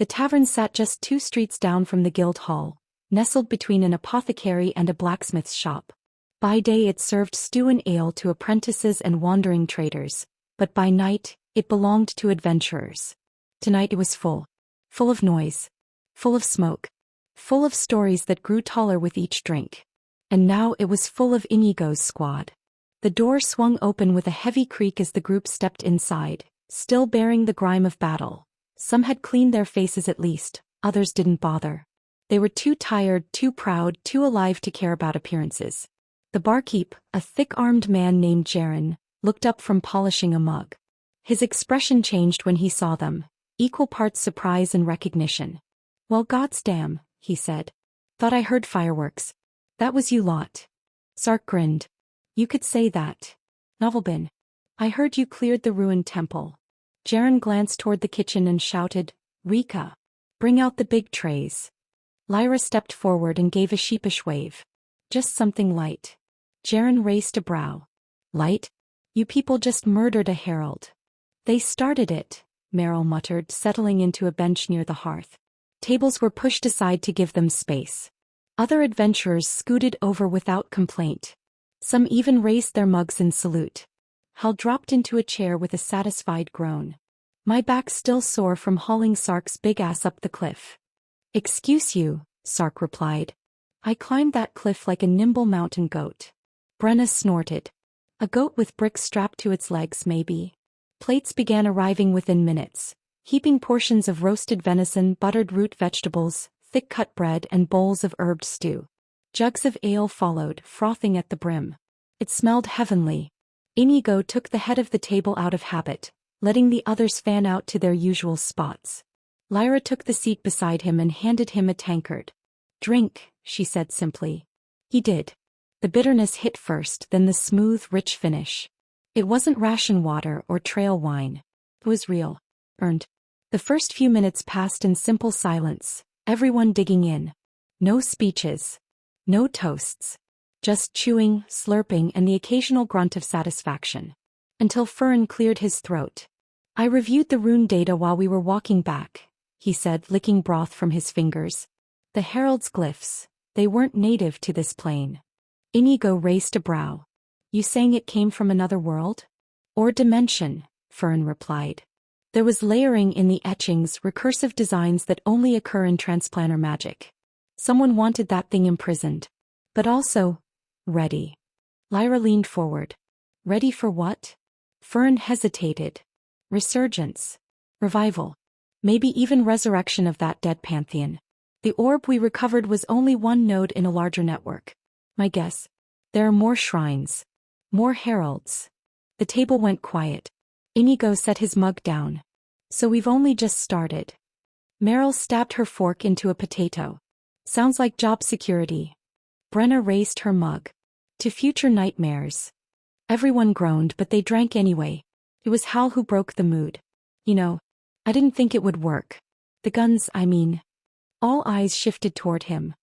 The tavern sat just 2 streets down from the guild hall, nestled between an apothecary and a blacksmith's shop. By day it served stew and ale to apprentices and wandering traders, but by night, it belonged to adventurers. Tonight it was full. Full of noise. Full of smoke. Full of stories that grew taller with each drink. And now it was full of Inigo's squad. The door swung open with a heavy creak as the group stepped inside, still bearing the grime of battle. Some had cleaned their faces at least, others didn't bother. They were too tired, too proud, too alive to care about appearances. The barkeep, a thick-armed man named Jaren, looked up from polishing a mug. His expression changed when he saw them, equal parts surprise and recognition. "Well, goddamn," he said. "Thought I heard fireworks. That was you lot." Sark grinned. "You could say that. Novelbin. I heard you cleared the ruined temple." Jaren glanced toward the kitchen and shouted, "Rika, bring out the big trays." Lyra stepped forward and gave a sheepish wave. "Just something light." Jaren raised a brow. "Light? You people just murdered a herald." "They started it," Meryl muttered, settling into a bench near the hearth. Tables were pushed aside to give them space. Other adventurers scooted over without complaint. Some even raised their mugs in salute. Hal dropped into a chair with a satisfied groan. "My back's still sore from hauling Sark's big ass up the cliff." "Excuse you," Sark replied. "I climbed that cliff like a nimble mountain goat." Brenna snorted. "A goat with bricks strapped to its legs, maybe." Plates began arriving within minutes, heaping portions of roasted venison, buttered root vegetables, thick-cut bread and bowls of herbed stew. Jugs of ale followed, frothing at the brim. It smelled heavenly. Inigo took the head of the table out of habit, letting the others fan out to their usual spots. Lyra took the seat beside him and handed him a tankard. "Drink," she said simply. He did. The bitterness hit first, then the smooth, rich finish. It wasn't ration water or trail wine. It was real. Earned. The first few minutes passed in simple silence, everyone digging in. No speeches. No toasts. Just chewing, slurping and the occasional grunt of satisfaction. Until Fern cleared his throat. "I reviewed the rune data while we were walking back," he said, licking broth from his fingers. "The herald's glyphs, they weren't native to this plane." Inigo raised a brow. "You saying it came from another world?" "Or dimension," Fern replied. There was layering in the etchings, recursive designs that only occur in transplanar magic. Someone wanted that thing imprisoned. But also, ready. Lyra leaned forward. "Ready for what?" Fern hesitated. "Resurgence. Revival. Maybe even resurrection of that dead pantheon. The orb we recovered was only one node in a larger network. My guess. There are more shrines. More heralds." The table went quiet. Inigo set his mug down. "So we've only just started." Meryl stabbed her fork into a potato. "Sounds like job security." Brenna raised her mug. "To future nightmares." Everyone groaned, but they drank anyway. It was Hal who broke the mood. "You know, I didn't think it would work. The guns, I mean." All eyes shifted toward him.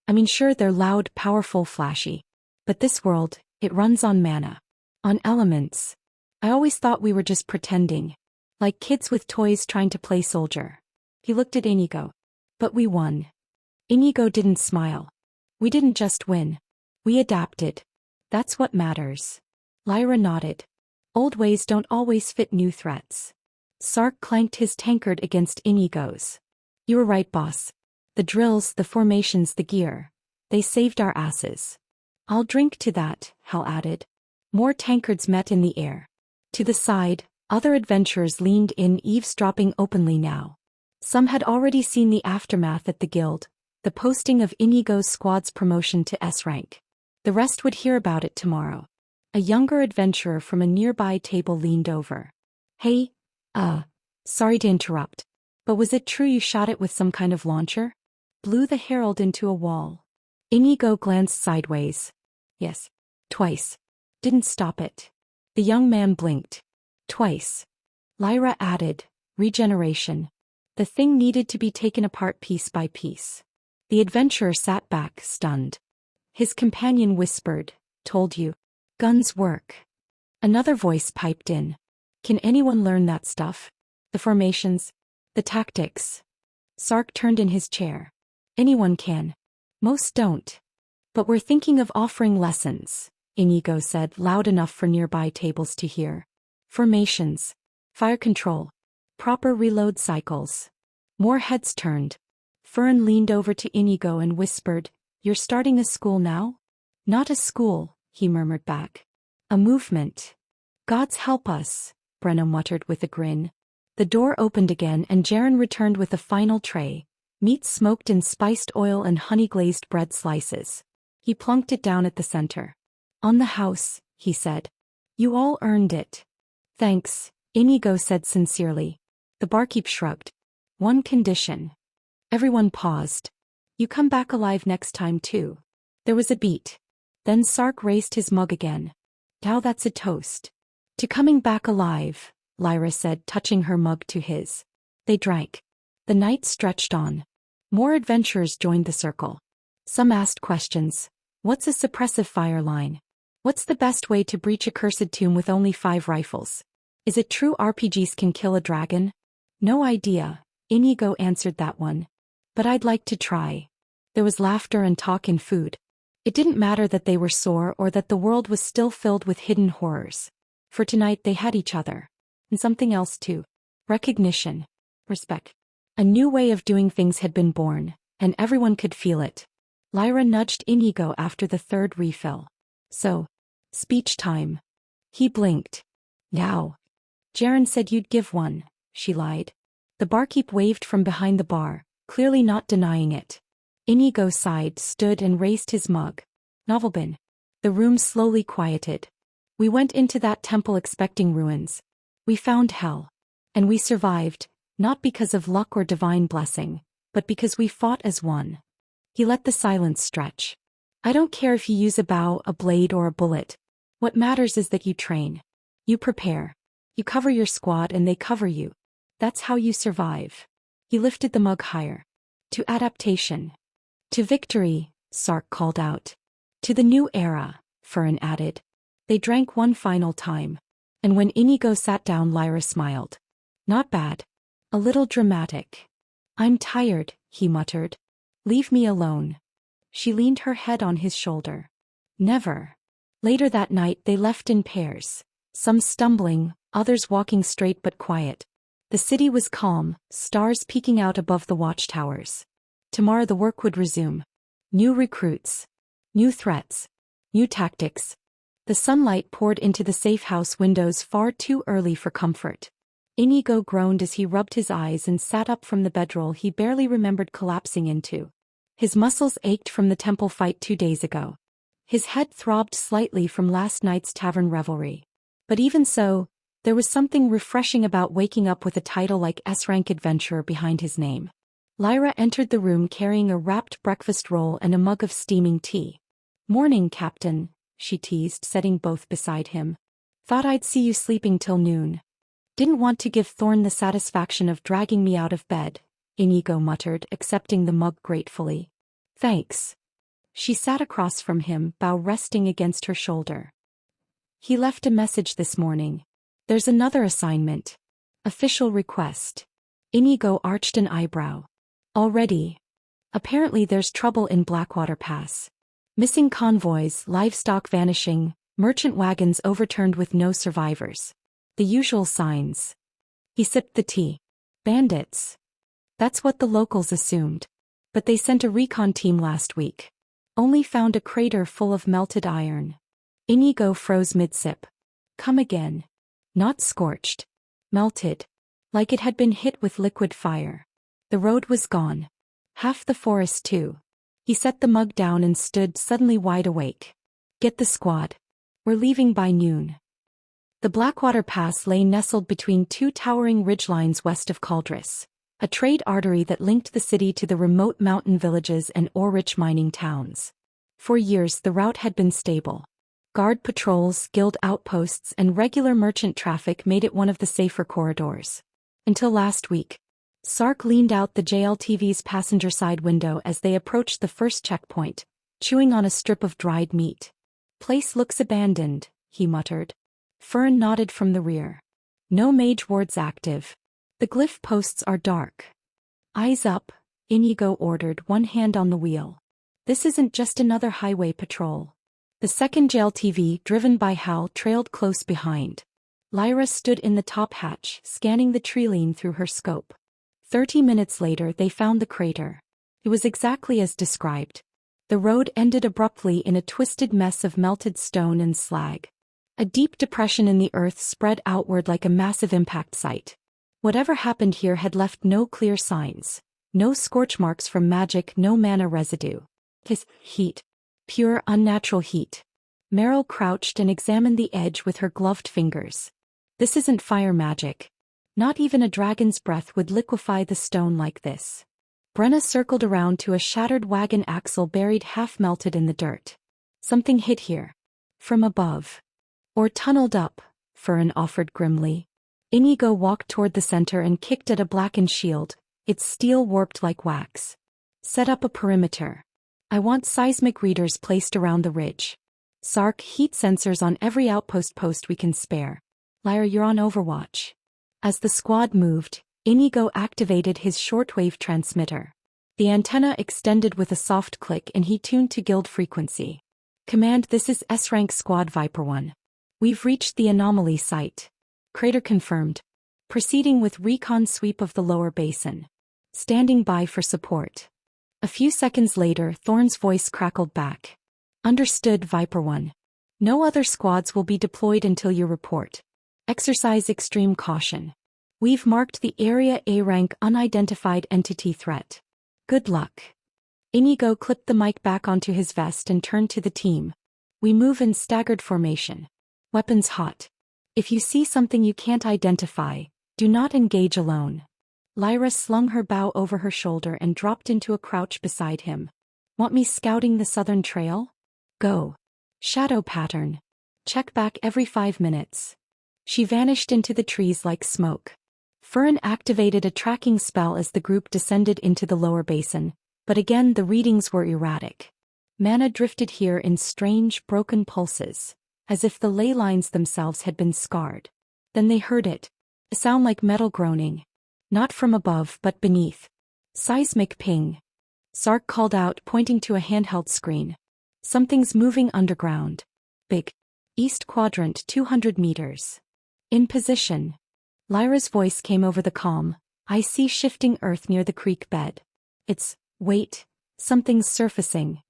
"I mean, sure, they're loud, powerful, flashy. But this world, it runs on mana. On elements. I always thought we were just pretending. Like kids with toys trying to play soldier." He looked at Inigo. "But we won." Inigo didn't smile. "We didn't just win. We adapted. That's what matters." Lyra nodded. "Old ways don't always fit new threats." Sark clanked his tankard against Inigo's. "You were right, boss. The drills, the formations, the gear. They saved our asses." "I'll drink to that," Hal added. More tankards met in the air. To the side, other adventurers leaned in, eavesdropping openly now. Some had already seen the aftermath at the guild, the posting of Inigo's squad's promotion to S rank. The rest would hear about it tomorrow. A younger adventurer from a nearby table leaned over. "Hey, sorry to interrupt. But was it true you shot it with some kind of launcher?" "Blew the herald into a wall." Inigo glanced sideways. "Yes. Twice. Didn't stop it." The young man blinked. "Twice." Lyra added, "Regeneration. The thing needed to be taken apart piece by piece." The adventurer sat back, stunned. His companion whispered, "Told you. Guns work." Another voice piped in. "Can anyone learn that stuff? The formations? The tactics?" Sark turned in his chair. Anyone can. Most don't. But we're thinking of offering lessons, Inigo said, loud enough for nearby tables to hear. Formations. Fire control. Proper reload cycles. More heads turned. Fern leaned over to Inigo and whispered, "You're starting a school now?" "Not a school," he murmured back. "A movement." "Gods help us," Brenna muttered with a grin. The door opened again and Jaren returned with a final tray. Meat smoked in spiced oil and honey-glazed bread slices. He plunked it down at the center. "On the house," he said. "You all earned it." "Thanks," Inigo said sincerely. The barkeep shrugged. "One condition." Everyone paused. "You come back alive next time too." There was a beat. Then Sark raised his mug again. "Now that's a toast." "To coming back alive," Lyra said, touching her mug to his. They drank. The night stretched on. More adventurers joined the circle. Some asked questions. What's a suppressive fire line? What's the best way to breach a cursed tomb with only 5 rifles? Is it true RPGs can kill a dragon? No idea, Inigo answered that one. But I'd like to try. There was laughter and talk in food. It didn't matter that they were sore or that the world was still filled with hidden horrors. For tonight they had each other. And something else too. Recognition. Respect. A new way of doing things had been born, and everyone could feel it. Lyra nudged Inigo after the 3rd refill. "So, speech time." He blinked. "Now." "Jaren said you'd give one," she lied. The barkeep waved from behind the bar, clearly not denying it. Inigo sighed, stood and raised his mug. "Novelbin." The room slowly quieted. "We went into that temple expecting ruins. We found hell. And we survived, not because of luck or divine blessing, but because we fought as one." He let the silence stretch. "I don't care if you use a bow, a blade or a bullet. What matters is that you train. You prepare. You cover your squad and they cover you. That's how you survive." He lifted the mug higher. "To adaptation. To victory," Sark called out. "To the new era," Fern added. They drank one final time. And when Inigo sat down, Lyra smiled. "Not bad. A little dramatic." "I'm tired," he muttered. "Leave me alone." She leaned her head on his shoulder. "Never." Later that night they left in pairs. Some stumbling, others walking straight but quiet. The city was calm, stars peeking out above the watchtowers. Tomorrow the work would resume. New recruits. New threats. New tactics. The sunlight poured into the safe house windows far too early for comfort. Inigo groaned as he rubbed his eyes and sat up from the bedroll he barely remembered collapsing into. His muscles ached from the temple fight 2 days ago. His head throbbed slightly from last night's tavern revelry. But even so, there was something refreshing about waking up with a title like S-rank adventurer behind his name. Lyra entered the room carrying a wrapped breakfast roll and a mug of steaming tea. "Morning, Captain," she teased, setting both beside him. "Thought I'd see you sleeping till noon." "Didn't want to give Thorn the satisfaction of dragging me out of bed," Inigo muttered, accepting the mug gratefully. "Thanks." She sat across from him, bow resting against her shoulder. "He left a message this morning. There's another assignment. Official request." Inigo arched an eyebrow. "Already?" "Apparently there's trouble in Blackwater Pass. Missing convoys, livestock vanishing, merchant wagons overturned with no survivors. The usual signs." He sipped the tea. "Bandits." "That's what the locals assumed. But they sent a recon team last week. Only found a crater full of melted iron." Inigo froze mid-sip. "Come again." "Not scorched. Melted. Like it had been hit with liquid fire. The road was gone. Half the forest too." He set the mug down and stood suddenly wide awake. "Get the squad. We're leaving by noon." The Blackwater Pass lay nestled between 2 towering ridgelines west of Caldris, a trade artery that linked the city to the remote mountain villages and ore-rich mining towns. For years the route had been stable. Guard patrols, guild outposts, and regular merchant traffic made it one of the safer corridors. Until last week. Sark leaned out the JLTV's passenger side window as they approached the first checkpoint, chewing on a strip of dried meat. "Place looks abandoned," he muttered. Fern nodded from the rear. "No mage wards active. The glyph posts are dark." Eyes up, Inigo ordered, one hand on the wheel. This isn't just another highway patrol. The second JLTV, driven by Hal, trailed close behind. Lyra stood in the top hatch, scanning the tree through her scope. 30 minutes later they found the crater. It was exactly as described. The road ended abruptly in a twisted mess of melted stone and slag. A deep depression in the earth spread outward like a massive impact site. Whatever happened here had left no clear signs. No scorch marks from magic, no mana residue. This heat. Pure, unnatural heat. Meryl crouched and examined the edge with her gloved fingers. This isn't fire magic. Not even a dragon's breath would liquefy the stone like this. Brenna circled around to a shattered wagon axle buried half-melted in the dirt. Something hit here. From above. Or tunneled up, Fern offered grimly. Inigo walked toward the center and kicked at a blackened shield, its steel warped like wax. Set up a perimeter. I want seismic readers placed around the ridge. Sark, heat sensors on every outpost we can spare. Lyra, you're on overwatch. As the squad moved, Inigo activated his shortwave transmitter. The antenna extended with a soft click and he tuned to guild frequency. Command, this is S-Rank Squad Viper 1. We've reached the anomaly site. Crater confirmed. Proceeding with recon sweep of the lower basin. Standing by for support. A few seconds later, Thorn's voice crackled back. Understood, Viper 1. No other squads will be deployed until you report. Exercise extreme caution. We've marked the area A-rank unidentified entity threat. Good luck. Inigo clipped the mic back onto his vest and turned to the team. We move in staggered formation. Weapons hot. If you see something you can't identify, do not engage alone. Lyra slung her bow over her shoulder and dropped into a crouch beside him. Want me scouting the southern trail? Go. Shadow pattern. Check back every 5 minutes. She vanished into the trees like smoke. Fern activated a tracking spell as the group descended into the lower basin, but again the readings were erratic. Mana drifted here in strange, broken pulses, as if the ley lines themselves had been scarred. Then they heard it. A sound like metal groaning. Not from above but beneath. Seismic ping. Sark called out, pointing to a handheld screen. Something's moving underground. Big. East quadrant 200 meters. In position. Lyra's voice came over the comm. I see shifting earth near the creek bed. Wait. Something's surfacing.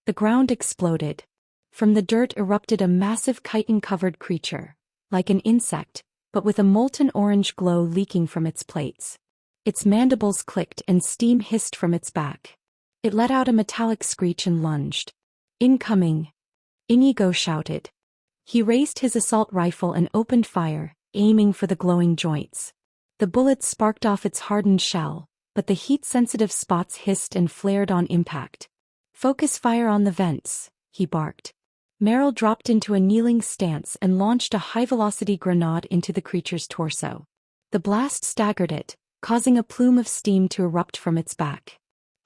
The ground exploded. From the dirt erupted a massive chitin-covered creature. Like an insect, but with a molten orange glow leaking from its plates. Its mandibles clicked and steam hissed from its back. It let out a metallic screech and lunged. Incoming. Inigo shouted. He raised his assault rifle and opened fire, aiming for the glowing joints. The bullets sparked off its hardened shell, but the heat-sensitive spots hissed and flared on impact. Focus fire on the vents, he barked. Meryl dropped into a kneeling stance and launched a high-velocity grenade into the creature's torso. The blast staggered it, causing a plume of steam to erupt from its back.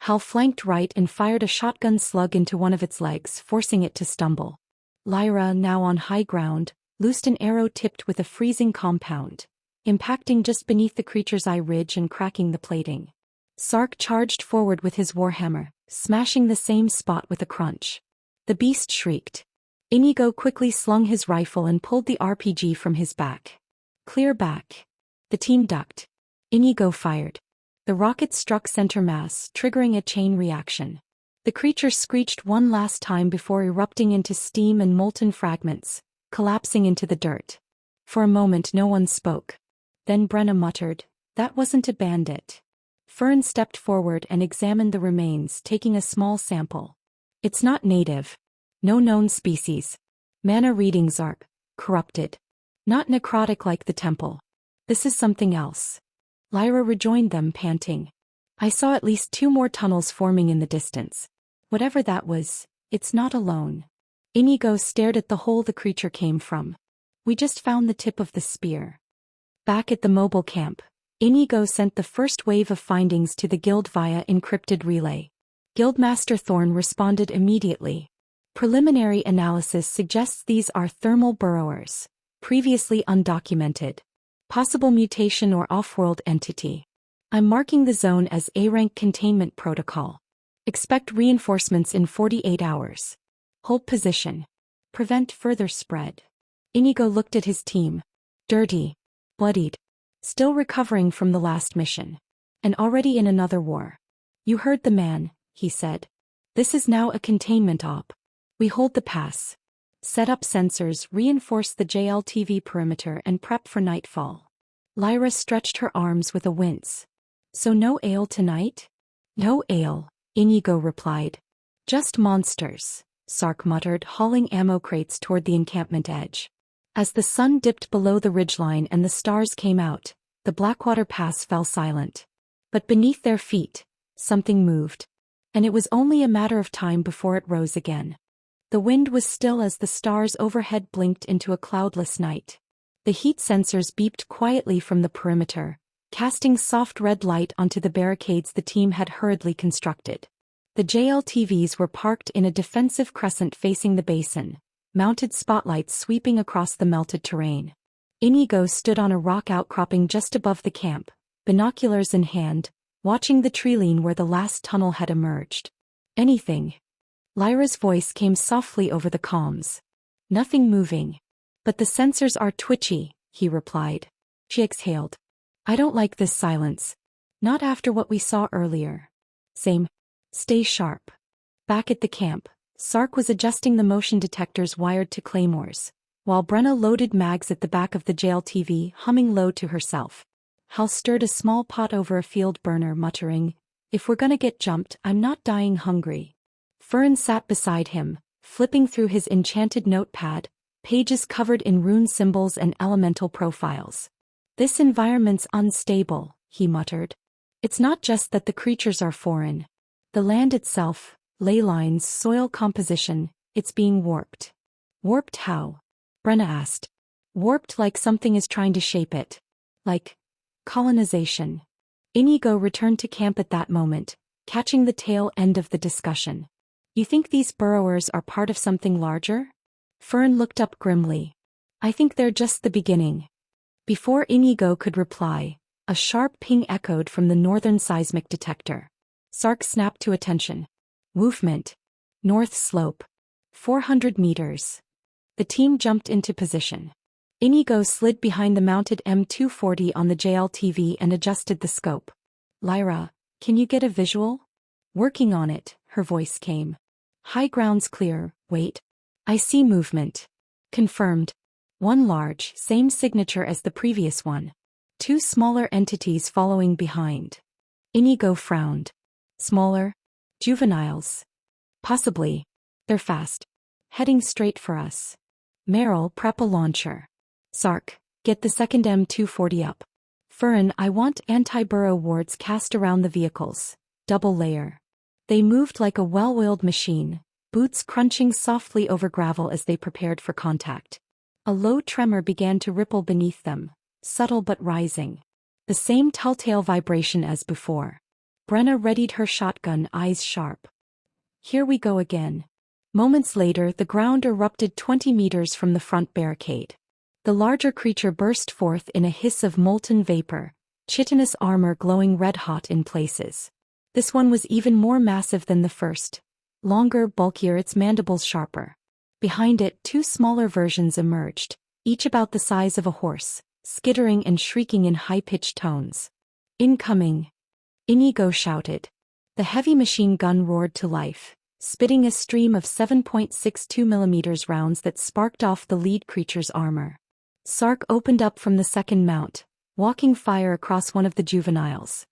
Hal flanked right and fired a shotgun slug into one of its legs, forcing it to stumble. Lyra, now on high ground, loosed an arrow tipped with a freezing compound, impacting just beneath the creature's eye ridge and cracking the plating. Sark charged forward with his warhammer, smashing the same spot with a crunch. The beast shrieked. Inigo quickly slung his rifle and pulled the RPG from his back. Clear back. The team ducked. Inigo fired. The rocket struck center mass, triggering a chain reaction. The creature screeched one last time before erupting into steam and molten fragments, collapsing into the dirt. For a moment no one spoke. Then Brenna muttered, "That wasn't a bandit." Fern stepped forward and examined the remains, taking a small sample. It's not native. No known species. Mana readings are corrupted. Not necrotic like the temple. This is something else. Lyra rejoined them, panting. I saw at least 2 more tunnels forming in the distance. Whatever that was, it's not alone. Inigo stared at the hole the creature came from. We just found the tip of the spear. Back at the mobile camp, Inigo sent the first wave of findings to the guild via encrypted relay. Guildmaster Thorn responded immediately. Preliminary analysis suggests these are thermal burrowers, previously undocumented. Possible mutation or off-world entity. I'm marking the zone as A-rank containment protocol. Expect reinforcements in 48 hours. Hold position. Prevent further spread. Inigo looked at his team. Dirty. Bloodied. Still recovering from the last mission. And already in another war. You heard the man, he said. This is now a containment op. We hold the pass. Set up sensors, reinforce the JLTV perimeter and prep for nightfall. Lyra stretched her arms with a wince. So no ale tonight? No ale, Inigo replied. Just monsters, Sark muttered, hauling ammo crates toward the encampment edge. As the sun dipped below the ridgeline and the stars came out, the Blackwater Pass fell silent. But beneath their feet, something moved. And it was only a matter of time before it rose again. The wind was still as the stars overhead blinked into a cloudless night. The heat sensors beeped quietly from the perimeter, casting soft red light onto the barricades the team had hurriedly constructed. The JLTVs were parked in a defensive crescent facing the basin, mounted spotlights sweeping across the melted terrain. Inigo stood on a rock outcropping just above the camp, binoculars in hand, watching the treeline where the last tunnel had emerged. Anything? Lyra's voice came softly over the comms. Nothing moving. But the sensors are twitchy, he replied. She exhaled. I don't like this silence. Not after what we saw earlier. Same. Stay sharp. Back at the camp, Sark was adjusting the motion detectors wired to claymores, while Brenna loaded mags at the back of the JLTV, humming low to herself. Hal stirred a small pot over a field burner, muttering, If we're gonna get jumped, I'm not dying hungry. Fern sat beside him, flipping through his enchanted notepad, pages covered in rune symbols and elemental profiles. This environment's unstable, he muttered. It's not just that the creatures are foreign. The land itself, ley lines, soil composition, it's being warped. Warped how? Brenna asked. Warped like something is trying to shape it. Like colonization. Inigo returned to camp at that moment, catching the tail end of the discussion. You think these burrowers are part of something larger? Fern looked up grimly. I think they're just the beginning. Before Inigo could reply, a sharp ping echoed from the northern seismic detector. Sark snapped to attention. Movement. North slope. 400 meters. The team jumped into position. Inigo slid behind the mounted M240 on the JLTV and adjusted the scope. Lyra, can you get a visual? Working on it, her voice came. High ground's clear, wait. I see movement. Confirmed. One large, same signature as the previous one. Two smaller entities following behind. Inigo frowned. Smaller? Juveniles. Possibly. They're fast. Heading straight for us. Meryl, prep a launcher. Sark, get the second M240 up. Fern, I want anti-burrow wards cast around the vehicles. Double layer. They moved like a well-oiled machine, boots crunching softly over gravel as they prepared for contact. A low tremor began to ripple beneath them, subtle but rising. The same telltale vibration as before. Brenna readied her shotgun, eyes sharp. Here we go again. Moments later, the ground erupted 20 meters from the front barricade. The larger creature burst forth in a hiss of molten vapor, chitinous armor glowing red-hot in places. This one was even more massive than the first. Longer, bulkier, its mandibles sharper. Behind it, two smaller versions emerged, each about the size of a horse, skittering and shrieking in high-pitched tones. Incoming! Inigo shouted. The heavy machine gun roared to life, spitting a stream of 7.62mm rounds that sparked off the lead creature's armor. Sark opened up from the second mount, walking fire across one of the juveniles.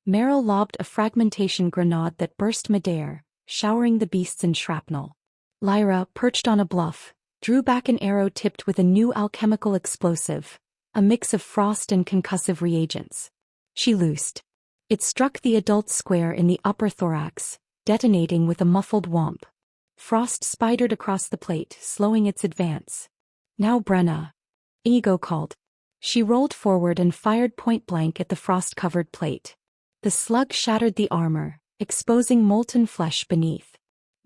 Meryl lobbed a fragmentation grenade that burst midair, showering the beasts in shrapnel. Lyra, perched on a bluff, drew back an arrow tipped with a new alchemical explosive, a mix of frost and concussive reagents. She loosed. It struck the adult square in the upper thorax, detonating with a muffled whomp. Frost spidered across the plate, slowing its advance. Now Brenna. Inigo called. She rolled forward and fired point-blank at the frost-covered plate. The slug shattered the armor, exposing molten flesh beneath.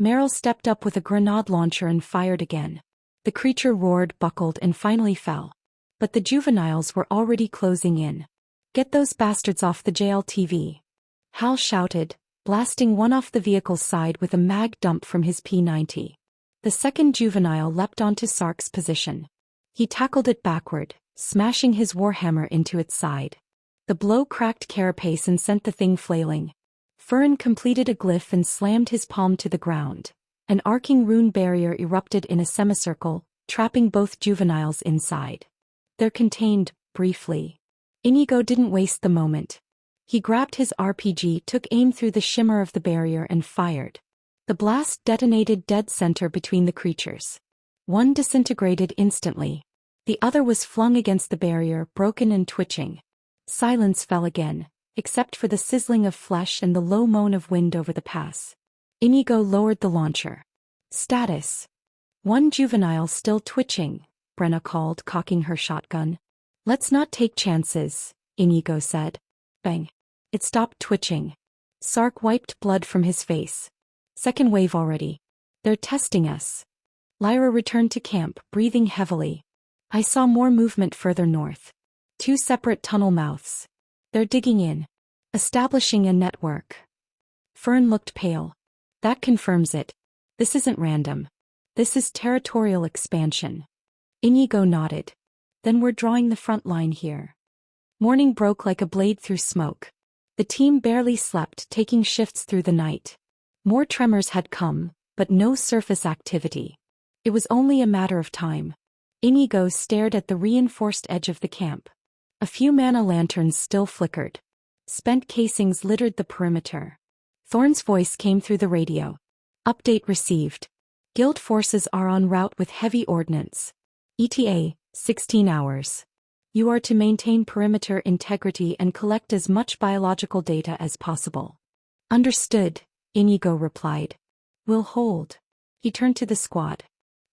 Meryl stepped up with a grenade launcher and fired again. The creature roared, buckled, and finally fell. But the juveniles were already closing in. Get those bastards off the JLTV. Hal shouted, blasting one off the vehicle's side with a mag dump from his P90. The second juvenile leapt onto Sark's position. He tackled it backward, smashing his warhammer into its side. The blow cracked carapace and sent the thing flailing. Furin completed a glyph and slammed his palm to the ground. An arcing rune barrier erupted in a semicircle, trapping both juveniles inside. They're contained, briefly. Inigo didn't waste the moment. He grabbed his RPG, took aim through the shimmer of the barrier and fired. The blast detonated dead center between the creatures. One disintegrated instantly. The other was flung against the barrier, broken and twitching. Silence fell again, except for the sizzling of flesh and the low moan of wind over the pass. Inigo lowered the launcher. Status. One juvenile still twitching, Brenna called, cocking her shotgun. Let's not take chances, Inigo said. Bang. It stopped twitching. Sark wiped blood from his face. Second wave already. They're testing us. Lyra returned to camp, breathing heavily. I saw more movement further north. 2 separate tunnel mouths. They're digging in. Establishing a network. Fern looked pale. That confirms it. This isn't random. This is territorial expansion. Inigo nodded. Then we're drawing the front line here. Morning broke like a blade through smoke. The team barely slept, taking shifts through the night. More tremors had come, but no surface activity. It was only a matter of time. Inigo stared at the reinforced edge of the camp. A few mana lanterns still flickered. Spent casings littered the perimeter. Thorn's voice came through the radio. Update received. Guild forces are en route with heavy ordnance. ETA, 16 hours. You are to maintain perimeter integrity and collect as much biological data as possible. Understood, Inigo replied. We'll hold. He turned to the squad.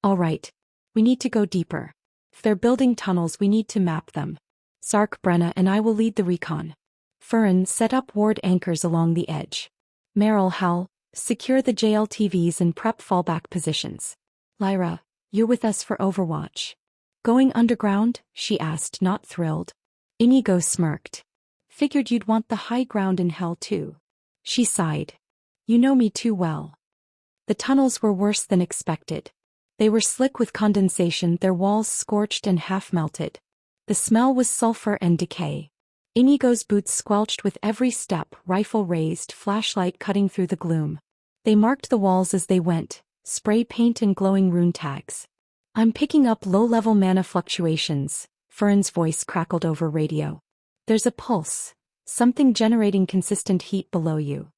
All right. We need to go deeper. If they're building tunnels, we need to map them. Sark, Brenna and I will lead the recon. Furin, set up ward anchors along the edge. Meryl, Hal, secure the JLTVs and prep fallback positions. Lyra, you're with us for Overwatch. Going underground? She asked, not thrilled. Inigo smirked. Figured you'd want the high ground in hell too. She sighed. You know me too well. The tunnels were worse than expected. They were slick with condensation, their walls scorched and half-melted. The smell was sulfur and decay. Inigo's boots squelched with every step, rifle raised, flashlight cutting through the gloom. They marked the walls as they went, spray paint and glowing rune tags. I'm picking up low-level mana fluctuations, Furin's voice crackled over radio. There's a pulse, something generating consistent heat below you.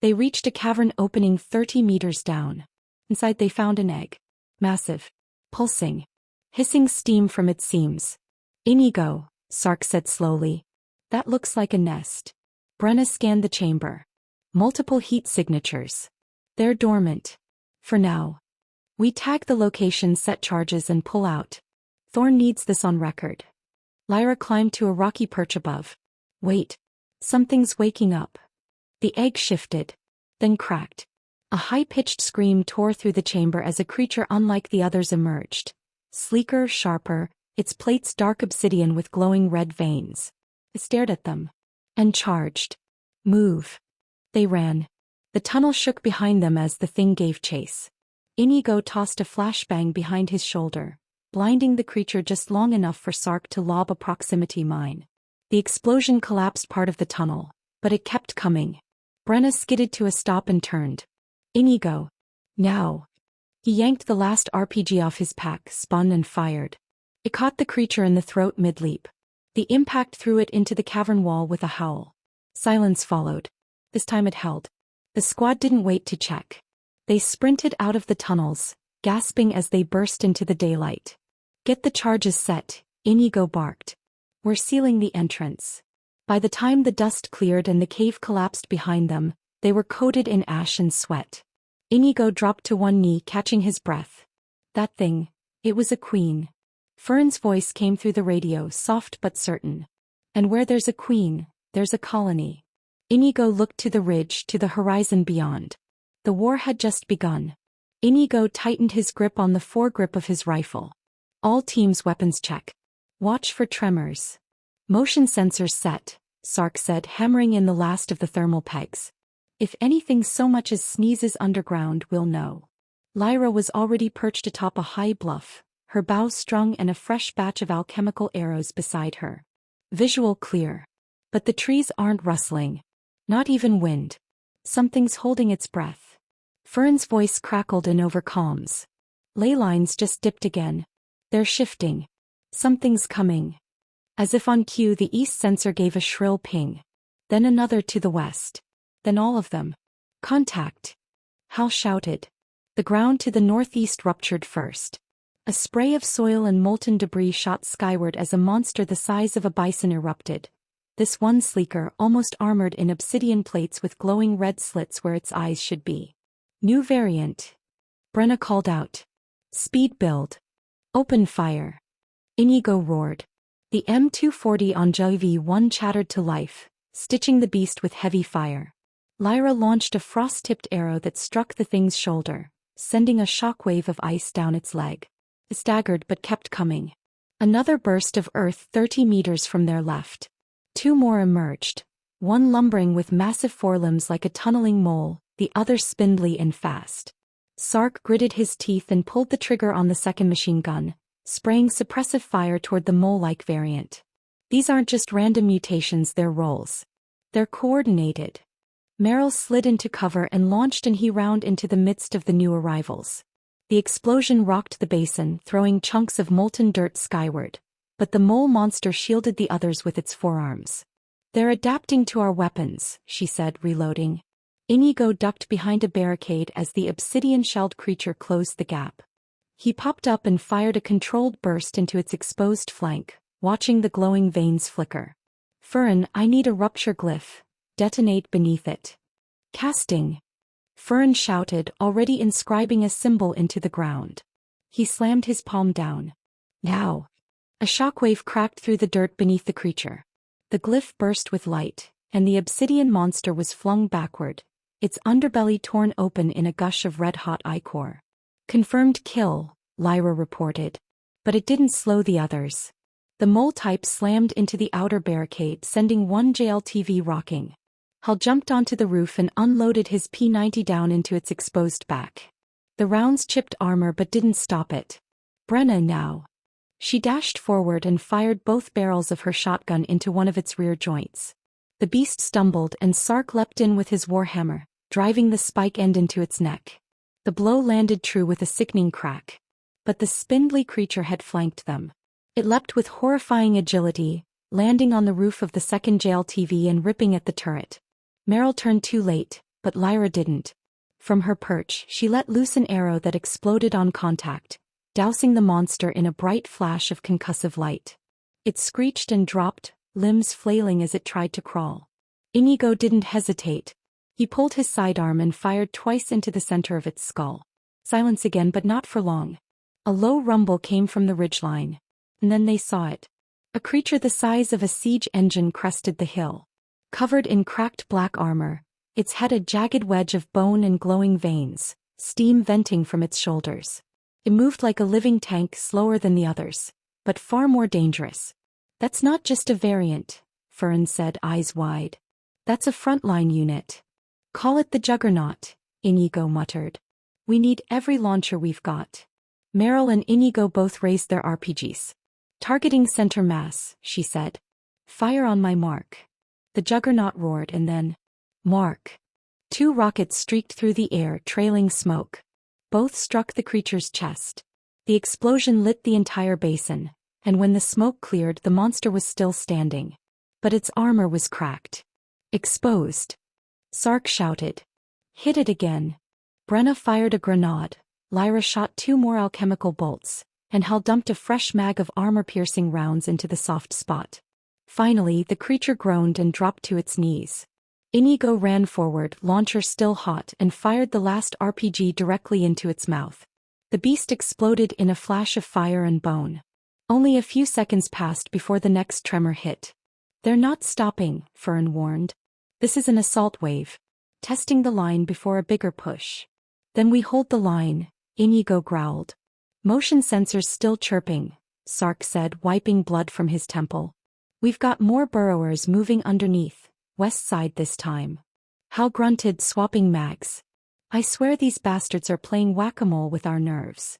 They reached a cavern opening 30 meters down. Inside they found an egg. Massive. Pulsing. Hissing steam from its seams. Inigo, Sark said slowly. That looks like a nest. Brenna scanned the chamber. Multiple heat signatures. They're dormant. For now. We tag the location, set charges and pull out. Thorn needs this on record. Lyra climbed to a rocky perch above. Wait. Something's waking up. The egg shifted. Then cracked. A high-pitched scream tore through the chamber as a creature unlike the others emerged. Sleeker, sharper, its plates dark obsidian with glowing red veins. It stared at them. And charged. Move. They ran. The tunnel shook behind them as the thing gave chase. Inigo tossed a flashbang behind his shoulder, blinding the creature just long enough for Sark to lob a proximity mine. The explosion collapsed part of the tunnel, but it kept coming. Brenna skidded to a stop and turned. Inigo. Now. He yanked the last RPG off his pack, spun and fired. It caught the creature in the throat mid-leap. The impact threw it into the cavern wall with a howl. Silence followed. This time it held. The squad didn't wait to check. They sprinted out of the tunnels, gasping as they burst into the daylight. Get the charges set, Inigo barked. We're sealing the entrance. By the time the dust cleared and the cave collapsed behind them, they were coated in ash and sweat. Inigo dropped to one knee, catching his breath. That thing, it was a queen. Furin's voice came through the radio, soft but certain. And where there's a queen, there's a colony. Inigo looked to the ridge, to the horizon beyond. The war had just begun. Inigo tightened his grip on the foregrip of his rifle. All teams weapons check. Watch for tremors. Motion sensors set. Sark said, hammering in the last of the thermal pegs. If anything so much as sneezes underground, we'll know. Lyra was already perched atop a high bluff, her bows strung and a fresh batch of alchemical arrows beside her. Visual clear. But the trees aren't rustling. Not even wind. Something's holding its breath. Fern's voice crackled in over calms. Ley lines just dipped again. They're shifting. Something's coming. As if on cue, the east sensor gave a shrill ping. Then another to the west. Then all of them. Contact. Hal shouted. The ground to the northeast ruptured first. A spray of soil and molten debris shot skyward as a monster the size of a bison erupted. This one sleeker, almost armored in obsidian plates with glowing red slits where its eyes should be. New variant. Brenna called out. Speed build. Open fire. Inigo roared. The M240 on JV-1 chattered to life, stitching the beast with heavy fire. Lyra launched a frost-tipped arrow that struck the thing's shoulder, sending a shockwave of ice down its leg. It staggered but kept coming. Another burst of earth 30 meters from their left. Two more emerged, one lumbering with massive forelimbs like a tunneling mole, the other spindly and fast. Sark gritted his teeth and pulled the trigger on the second machine gun, spraying suppressive fire toward the mole-like variant. These aren't just random mutations, they're roles. They're coordinated. Merrill slid into cover and launched an he-round into the midst of the new arrivals. The explosion rocked the basin, throwing chunks of molten dirt skyward, but the mole monster shielded the others with its forearms. They're adapting to our weapons, she said, reloading. Inigo ducked behind a barricade as the obsidian-shelled creature closed the gap. He popped up and fired a controlled burst into its exposed flank, watching the glowing veins flicker. Fern, I need a rupture glyph. Detonate beneath it. Casting. Fern shouted, already inscribing a symbol into the ground. He slammed his palm down. Now. A shockwave cracked through the dirt beneath the creature. The glyph burst with light, and the obsidian monster was flung backward, its underbelly torn open in a gush of red-hot ichor. Confirmed kill, Lyra reported. But it didn't slow the others. The mole type slammed into the outer barricade, sending one JLTV rocking. Hal jumped onto the roof and unloaded his P90 down into its exposed back. The rounds chipped armor but didn't stop it. Brenna now. She dashed forward and fired both barrels of her shotgun into one of its rear joints. The beast stumbled and Sark leapt in with his warhammer, driving the spike end into its neck. The blow landed true with a sickening crack. But the spindly creature had flanked them. It leapt with horrifying agility, landing on the roof of the second JLTV and ripping at the turret. Merrill turned too late, but Lyra didn't. From her perch, she let loose an arrow that exploded on contact, dousing the monster in a bright flash of concussive light. It screeched and dropped, limbs flailing as it tried to crawl. Inigo didn't hesitate. He pulled his sidearm and fired twice into the center of its skull. Silence again, but not for long. A low rumble came from the ridgeline. And then they saw it. A creature the size of a siege engine crested the hill. Covered in cracked black armor, its head a jagged wedge of bone and glowing veins, steam venting from its shoulders. It moved like a living tank, slower than the others, but far more dangerous. That's not just a variant, Fern said, eyes wide. That's a frontline unit. Call it the Juggernaut, Inigo muttered. We need every launcher we've got. Merrill and Inigo both raised their RPGs. Targeting center mass, she said. Fire on my mark. The Juggernaut roared and then, mark. Two rockets streaked through the air, trailing smoke. Both struck the creature's chest. The explosion lit the entire basin, and when the smoke cleared, the monster was still standing. But its armor was cracked. Exposed. Sark shouted. Hit it again. Brenna fired a grenade, Lyra shot two more alchemical bolts, and Hal dumped a fresh mag of armor-piercing rounds into the soft spot. Finally, the creature groaned and dropped to its knees. Inigo ran forward, launcher still hot, and fired the last RPG directly into its mouth. The beast exploded in a flash of fire and bone. Only a few seconds passed before the next tremor hit. They're not stopping, Fern warned. This is an assault wave. Testing the line before a bigger push. Then we hold the line, Inigo growled. Motion sensors still chirping, Sark said, wiping blood from his temple. We've got more burrowers moving underneath, west side this time. Hal grunted, swapping mags. I swear these bastards are playing whack-a-mole with our nerves.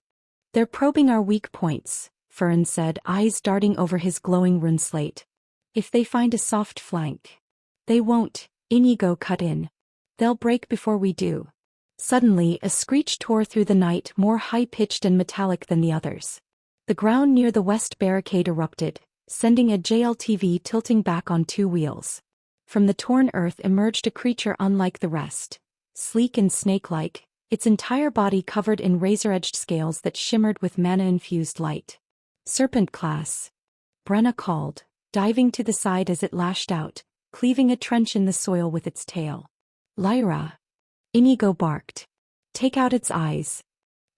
They're probing our weak points, Fern said, eyes darting over his glowing rune slate. If they find a soft flank. They won't, Inigo cut in. They'll break before we do. Suddenly, a screech tore through the night, more high-pitched and metallic than the others. The ground near the west barricade erupted, sending a JLTV tilting back on two wheels. From the torn earth emerged a creature unlike the rest. Sleek and snake-like, its entire body covered in razor-edged scales that shimmered with mana-infused light. Serpent class. Brenna called, diving to the side as it lashed out, cleaving a trench in the soil with its tail. Lyra. Inigo barked. Take out its eyes.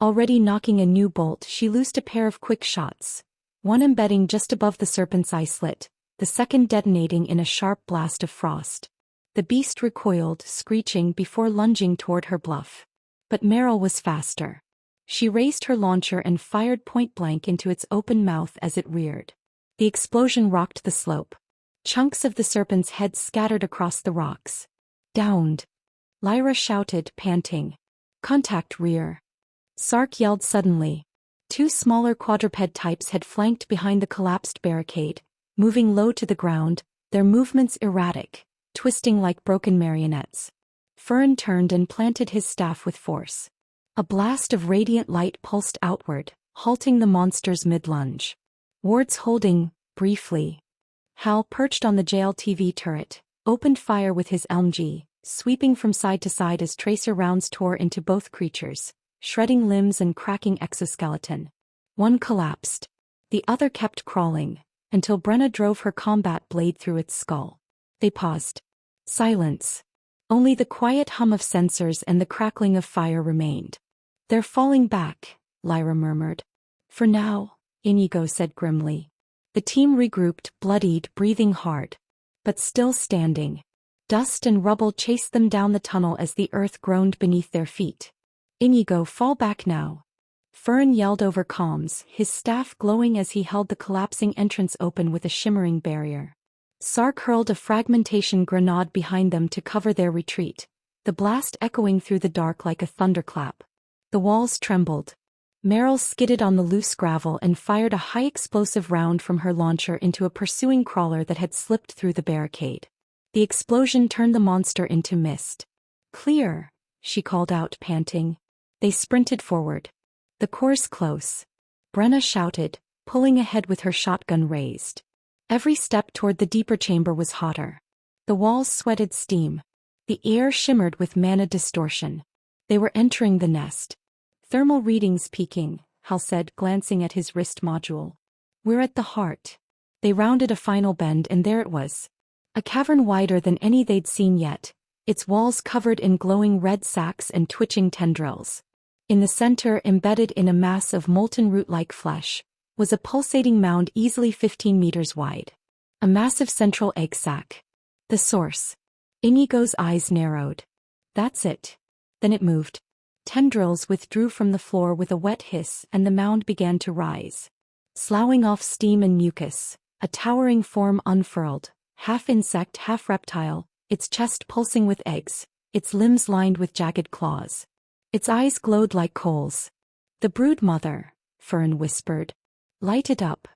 Already knocking a new bolt, she loosed a pair of quick shots, one embedding just above the serpent's eye slit, the second detonating in a sharp blast of frost. The beast recoiled, screeching before lunging toward her bluff. But Meryl was faster. She raised her launcher and fired point-blank into its open mouth as it reared. The explosion rocked the slope. Chunks of the serpent's head scattered across the rocks. Downed. Lyra shouted, panting. Contact rear. Sark yelled suddenly. Two smaller quadruped types had flanked behind the collapsed barricade, moving low to the ground, their movements erratic, twisting like broken marionettes. Fern turned and planted his staff with force. A blast of radiant light pulsed outward, halting the monster's mid-lunge. Wards holding, briefly. Hal, perched on the JLTV turret, opened fire with his LMG, sweeping from side to side as tracer rounds tore into both creatures, shredding limbs and cracking exoskeleton. One collapsed. The other kept crawling, until Brenna drove her combat blade through its skull. They paused. Silence. Only the quiet hum of sensors and the crackling of fire remained. They're falling back, Lyra murmured. For now, Inigo said grimly. The team regrouped, bloodied, breathing hard. But still standing. Dust and rubble chased them down the tunnel as the earth groaned beneath their feet. Inigo, fall back now. Fern yelled over comms, his staff glowing as he held the collapsing entrance open with a shimmering barrier. Sark hurled a fragmentation grenade behind them to cover their retreat, the blast echoing through the dark like a thunderclap. The walls trembled. Meryl skidded on the loose gravel and fired a high-explosive round from her launcher into a pursuing crawler that had slipped through the barricade. The explosion turned the monster into mist. Clear, she called out, panting. They sprinted forward. The course close. Brenna shouted, pulling ahead with her shotgun raised. Every step toward the deeper chamber was hotter. The walls sweated steam. The air shimmered with mana distortion. They were entering the nest. Thermal readings peaking, Hal said, glancing at his wrist module. We're at the heart. They rounded a final bend and there it was. A cavern wider than any they'd seen yet, its walls covered in glowing red sacs and twitching tendrils. In the center, embedded in a mass of molten root-like flesh, was a pulsating mound easily 15 meters wide. A massive central egg sac. The source. Inigo's eyes narrowed. That's it. Then it moved. Tendrils withdrew from the floor with a wet hiss and the mound began to rise. Sloughing off steam and mucus, a towering form unfurled, half insect, half reptile, its chest pulsing with eggs, its limbs lined with jagged claws. Its eyes glowed like coals. The brood mother, Fern whispered. Light it up.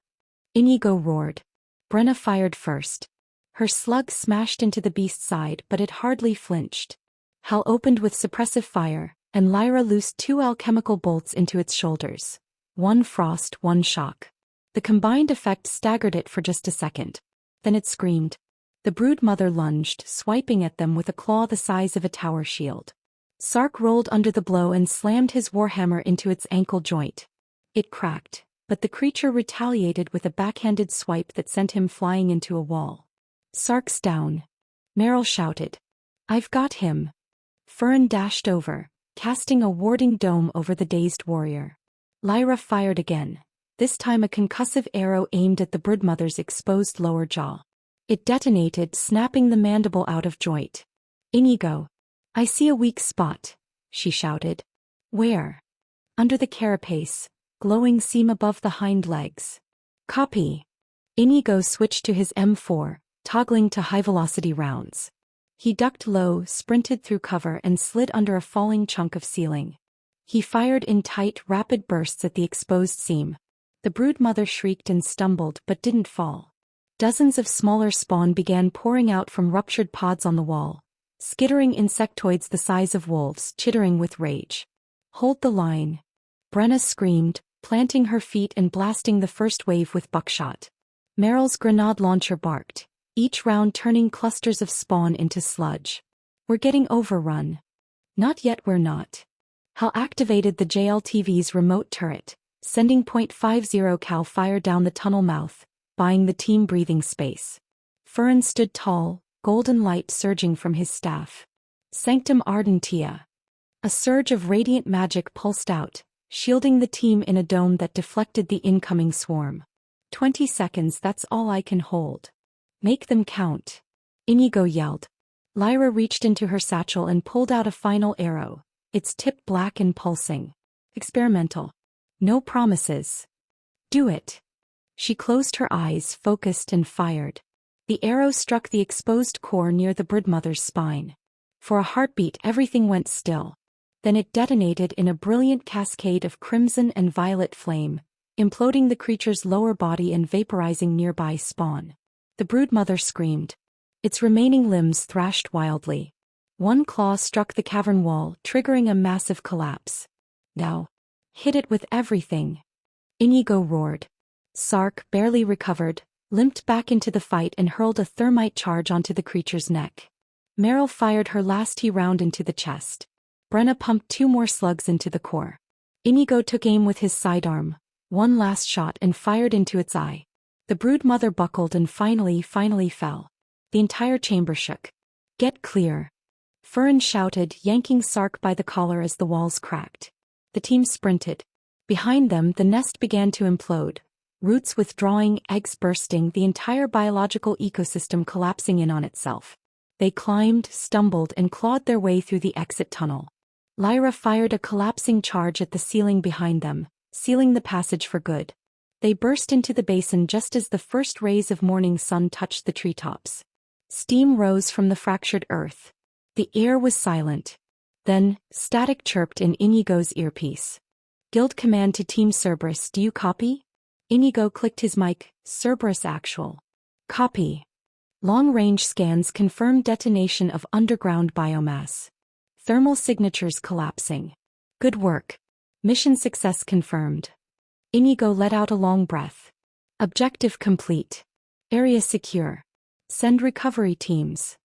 Inigo roared. Brenna fired first. Her slug smashed into the beast's side, but it hardly flinched. Hal opened with suppressive fire, and Lyra loosed 2 alchemical bolts into its shoulders. One frost, one shock. The combined effect staggered it for just a second. Then it screamed. The brood mother lunged, swiping at them with a claw the size of a tower shield. Sark rolled under the blow and slammed his warhammer into its ankle joint. It cracked, but the creature retaliated with a backhanded swipe that sent him flying into a wall. Sark's down. Meryl shouted. I've got him. Fern dashed over, casting a warding dome over the dazed warrior. Lyra fired again, this time a concussive arrow aimed at the broodmother's exposed lower jaw. It detonated, snapping the mandible out of joint. Inigo. I see a weak spot, she shouted. Where? Under the carapace, glowing seam above the hind legs. Copy. Inigo switched to his M4, toggling to high-velocity rounds. He ducked low, sprinted through cover and slid under a falling chunk of ceiling. He fired in tight, rapid bursts at the exposed seam. The broodmother shrieked and stumbled but didn't fall. Dozens of smaller spawn began pouring out from ruptured pods on the wall, skittering insectoids the size of wolves, chittering with rage. "Hold the line!" Brenna screamed, planting her feet and blasting the first wave with buckshot. Meryl's grenade launcher barked, each round turning clusters of spawn into sludge. "We're getting overrun." "Not yet, we're not." Hal activated the JLTV's remote turret, sending .50 cal fire down the tunnel mouth, buying the team breathing space. Furin stood tall, golden light surging from his staff. Sanctum Ardentia. A surge of radiant magic pulsed out, shielding the team in a dome that deflected the incoming swarm. 20 seconds, that's all I can hold. Make them count. Inigo yelled. Lyra reached into her satchel and pulled out a final arrow, its tip black and pulsing. Experimental. No promises. Do it. She closed her eyes, focused and fired. The arrow struck the exposed core near the broodmother's spine. For a heartbeat everything went still. Then it detonated in a brilliant cascade of crimson and violet flame, imploding the creature's lower body and vaporizing nearby spawn. The broodmother screamed. Its remaining limbs thrashed wildly. One claw struck the cavern wall, triggering a massive collapse. "Now, hit it with everything!" Inigo roared. Sark, barely recovered, limped back into the fight and hurled a thermite charge onto the creature's neck. Meryl fired her last round into the chest. Brenna pumped 2 more slugs into the core. Inigo took aim with his sidearm, one last shot and fired into its eye. The broodmother buckled and finally fell. The entire chamber shook. "Get clear!" Furin shouted, yanking Sark by the collar as the walls cracked. The team sprinted. Behind them, the nest began to implode. Roots withdrawing, eggs bursting, the entire biological ecosystem collapsing in on itself. They climbed, stumbled, and clawed their way through the exit tunnel. Lyra fired a collapsing charge at the ceiling behind them, sealing the passage for good. They burst into the basin just as the first rays of morning sun touched the treetops. Steam rose from the fractured earth. The air was silent. Then, static chirped in Inigo's earpiece. "Guild command to Team Cerberus, do you copy?" Inigo clicked his mic. "Cerberus actual." "Copy." Long-range scans confirmed detonation of underground biomass. Thermal signatures collapsing. "Good work. Mission success confirmed." Inigo let out a long breath. "Objective complete. Area secure. Send recovery teams.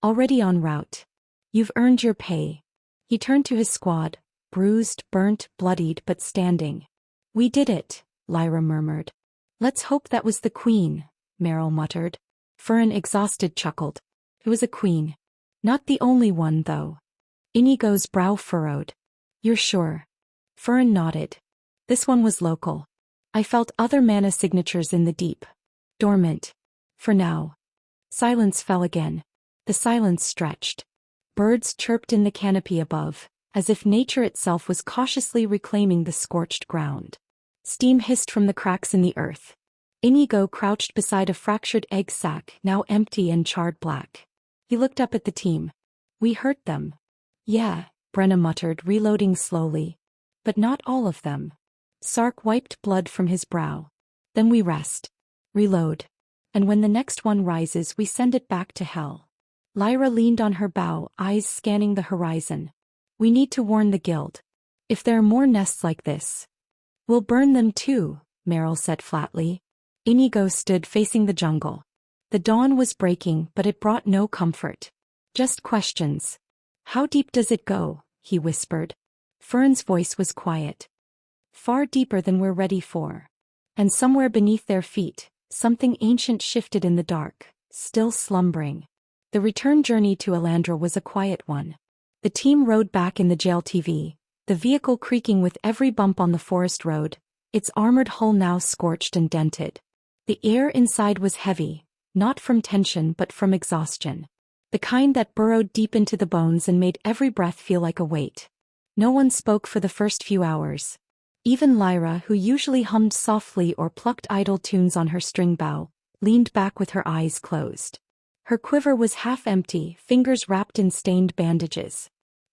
Already en route. You've earned your pay." He turned to his squad, bruised, burnt, bloodied but standing. "We did it," Lyra murmured. "Let's hope that was the queen," Meryl muttered. Furin, exhausted, chuckled. "It was a queen. Not the only one, though." Inigo's brow furrowed. "You're sure?" Furin nodded. "This one was local. I felt other mana signatures in the deep. Dormant. For now." Silence fell again. The silence stretched. Birds chirped in the canopy above, as if nature itself was cautiously reclaiming the scorched ground. Steam hissed from the cracks in the earth. Inigo crouched beside a fractured egg sac, now empty and charred black. He looked up at the team. "We hurt them." "Yeah," Brenna muttered, reloading slowly. "But not all of them." Sark wiped blood from his brow. "Then we rest. Reload. And when the next one rises, we send it back to hell." Lyra leaned on her bow, eyes scanning the horizon. "We need to warn the guild. If there are more nests like this, we'll burn them too," Meryl said flatly. Inigo stood facing the jungle. The dawn was breaking, but it brought no comfort. Just questions. "How deep does it go?" he whispered. Furin's voice was quiet. "Far deeper than we're ready for." And somewhere beneath their feet, something ancient shifted in the dark, still slumbering. The return journey to Elandra was a quiet one. The team rode back in the JLTV, the vehicle creaking with every bump on the forest road, its armored hull now scorched and dented. The air inside was heavy, not from tension but from exhaustion. The kind that burrowed deep into the bones and made every breath feel like a weight. No one spoke for the first few hours. Even Lyra, who usually hummed softly or plucked idle tunes on her string bow, leaned back with her eyes closed. Her quiver was half empty, fingers wrapped in stained bandages.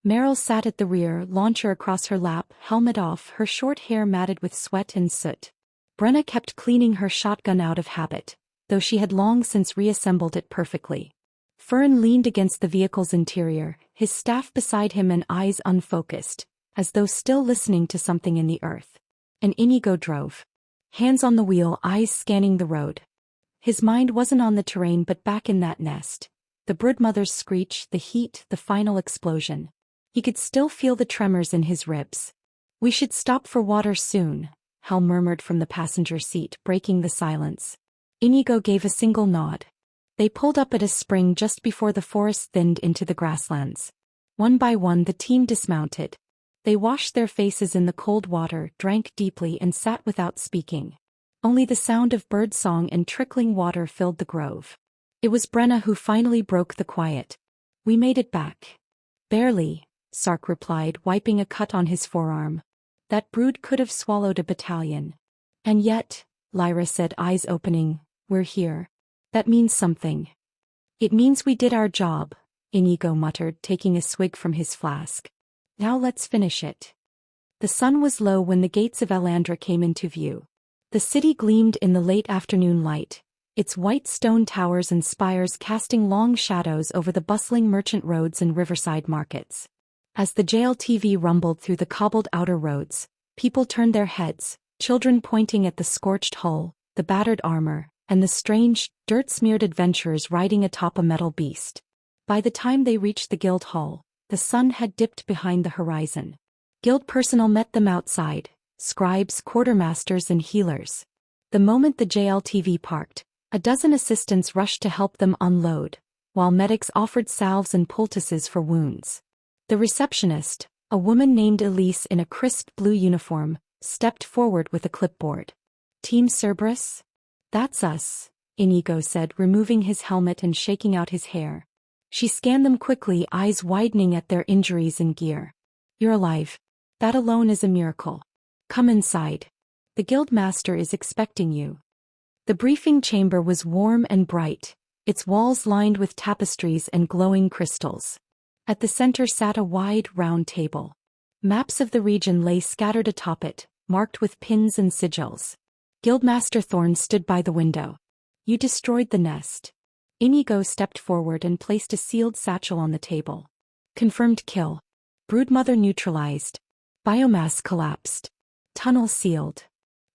Meryl sat at the rear, launcher across her lap, helmet off, her short hair matted with sweat and soot. Brenna kept cleaning her shotgun out of habit, though she had long since reassembled it perfectly. Fern leaned against the vehicle's interior, his staff beside him and eyes unfocused, as though still listening to something in the earth. And Inigo drove. Hands on the wheel, eyes scanning the road. His mind wasn't on the terrain but back in that nest. The broodmother's screech, the heat, the final explosion. He could still feel the tremors in his ribs. "We should stop for water soon," Hal murmured from the passenger seat, breaking the silence. Inigo gave a single nod. They pulled up at a spring just before the forest thinned into the grasslands. One by one the team dismounted. They washed their faces in the cold water, drank deeply and sat without speaking. Only the sound of bird song and trickling water filled the grove. It was Brenna who finally broke the quiet. "We made it back." "Barely," Sark replied, wiping a cut on his forearm. "That brood could have swallowed a battalion." "And yet," Lyra said, eyes opening, "we're here. That means something." "It means we did our job," Inigo muttered, taking a swig from his flask. "Now let's finish it." The sun was low when the gates of Elandra came into view. The city gleamed in the late afternoon light, its white stone towers and spires casting long shadows over the bustling merchant roads and riverside markets. As the JLTV rumbled through the cobbled outer roads, people turned their heads, children pointing at the scorched hull, the battered armor, and the strange, dirt-smeared adventurers riding atop a metal beast. By the time they reached the guild hall, the sun had dipped behind the horizon. Guild personnel met them outside, scribes, quartermasters and healers. The moment the JLTV parked, a dozen assistants rushed to help them unload, while medics offered salves and poultices for wounds. The receptionist, a woman named Elise in a crisp blue uniform, stepped forward with a clipboard. "Team Cerberus?" "That's us," Inigo said, removing his helmet and shaking out his hair. She scanned them quickly, eyes widening at their injuries and gear. "You're alive. That alone is a miracle. Come inside. The guild master is expecting you." The briefing chamber was warm and bright, its walls lined with tapestries and glowing crystals. At the center sat a wide, round table. Maps of the region lay scattered atop it, marked with pins and sigils. Guildmaster Thorn stood by the window. "You destroyed the nest." Inigo stepped forward and placed a sealed satchel on the table. "Confirmed kill. Broodmother neutralized. Biomass collapsed. Tunnel sealed."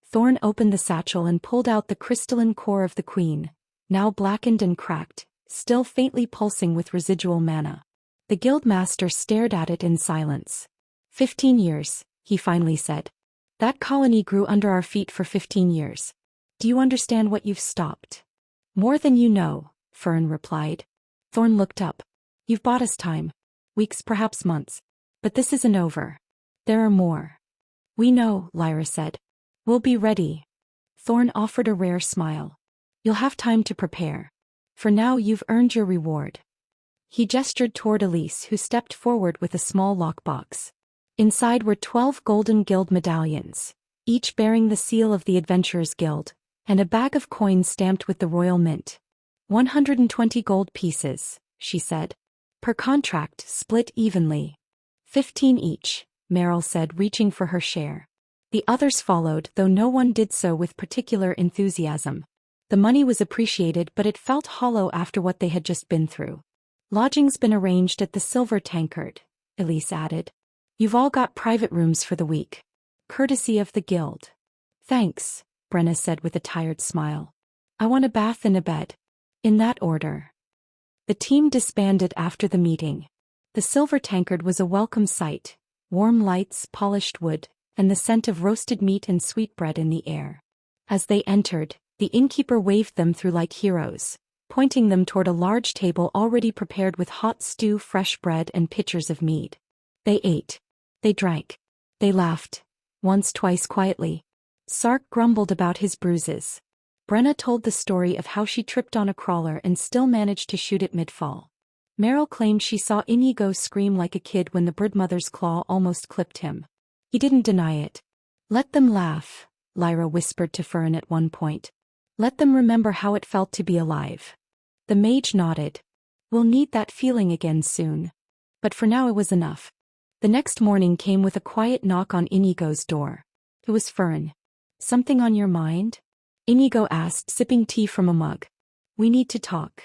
Thorn opened the satchel and pulled out the crystalline core of the queen, now blackened and cracked, still faintly pulsing with residual mana. The guildmaster stared at it in silence. 15 years, he finally said. "That colony grew under our feet for 15 years. Do you understand what you've stopped?" "More than you know," Fern replied. Thorn looked up. "You've bought us time. Weeks, perhaps months. But this isn't over. There are more." "We know," Lyra said. "We'll be ready." Thorn offered a rare smile. "You'll have time to prepare. For now you've earned your reward." He gestured toward Elise, who stepped forward with a small lockbox. Inside were 12 golden guild medallions, each bearing the seal of the Adventurers Guild, and a bag of coins stamped with the royal mint. 120 gold pieces, she said. Per contract, split evenly. 15 each, Meryl said, reaching for her share. The others followed, though no one did so with particular enthusiasm. The money was appreciated, but it felt hollow after what they had just been through. "Lodging's been arranged at the Silver Tankard," Elise added. "You've all got private rooms for the week. Courtesy of the guild." "Thanks," Brenna said with a tired smile. "I want a bath and a bed. In that order." The team disbanded after the meeting. The Silver Tankard was a welcome sight, warm lights, polished wood, and the scent of roasted meat and sweetbread in the air. As they entered, the innkeeper waved them through like heroes, pointing them toward a large table already prepared with hot stew, fresh bread, and pitchers of mead. They ate. They drank. They laughed. Once, twice quietly. Sark grumbled about his bruises. Brenna told the story of how she tripped on a crawler and still managed to shoot it mid-fall. Meryl claimed she saw Inigo scream like a kid when the birdmother's claw almost clipped him. He didn't deny it. "Let them laugh," Lyra whispered to Fern at one point. Let them remember how it felt to be alive. The mage nodded. We'll need that feeling again soon. But for now it was enough. The next morning came with a quiet knock on Inigo's door. It was Furin. Something on your mind? Inigo asked, sipping tea from a mug. We need to talk.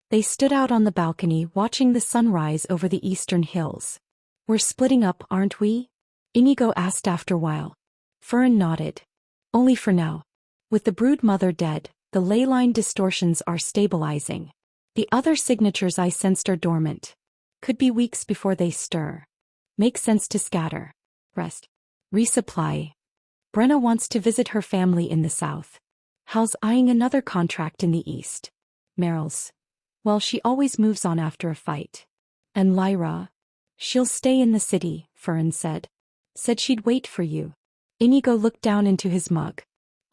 They stood out on the balcony watching the sunrise over the eastern hills. We're splitting up, aren't we? Inigo asked after a while. Furin nodded. Only for now. With the brood mother dead, the ley line distortions are stabilizing. The other signatures I sensed are dormant. Could be weeks before they stir. Makes sense to scatter. Rest. Resupply. Brenna wants to visit her family in the south. Hal's eyeing another contract in the east. Meryl's. Well, she always moves on after a fight. And Lyra? She'll stay in the city, Furin said. Said she'd wait for you. Inigo looked down into his mug.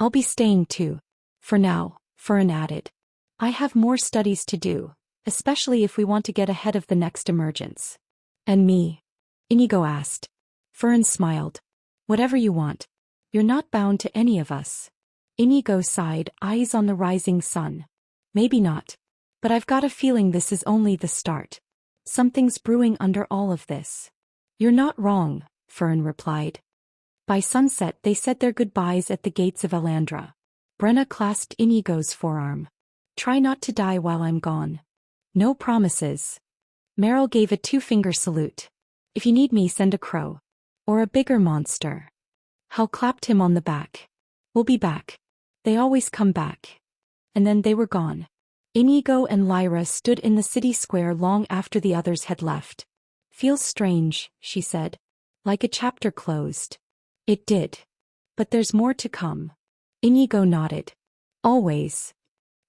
I'll be staying too. For now, Furin added. I have more studies to do, especially if we want to get ahead of the next emergence. And me? Inigo asked. Furin smiled. Whatever you want. You're not bound to any of us. Inigo sighed, eyes on the rising sun. Maybe not. But I've got a feeling this is only the start. Something's brewing under all of this. You're not wrong, Furin replied. By sunset they said their goodbyes at the gates of Elandra. Brenna clasped Inigo's forearm. Try not to die while I'm gone. No promises. Meryl gave a two-finger salute. If you need me, send a crow. Or a bigger monster. Hal clapped him on the back. We'll be back. They always come back. And then they were gone. Inigo and Lyra stood in the city square long after the others had left. Feels strange, she said. Like a chapter closed. It did. But there's more to come. Inigo nodded. Always.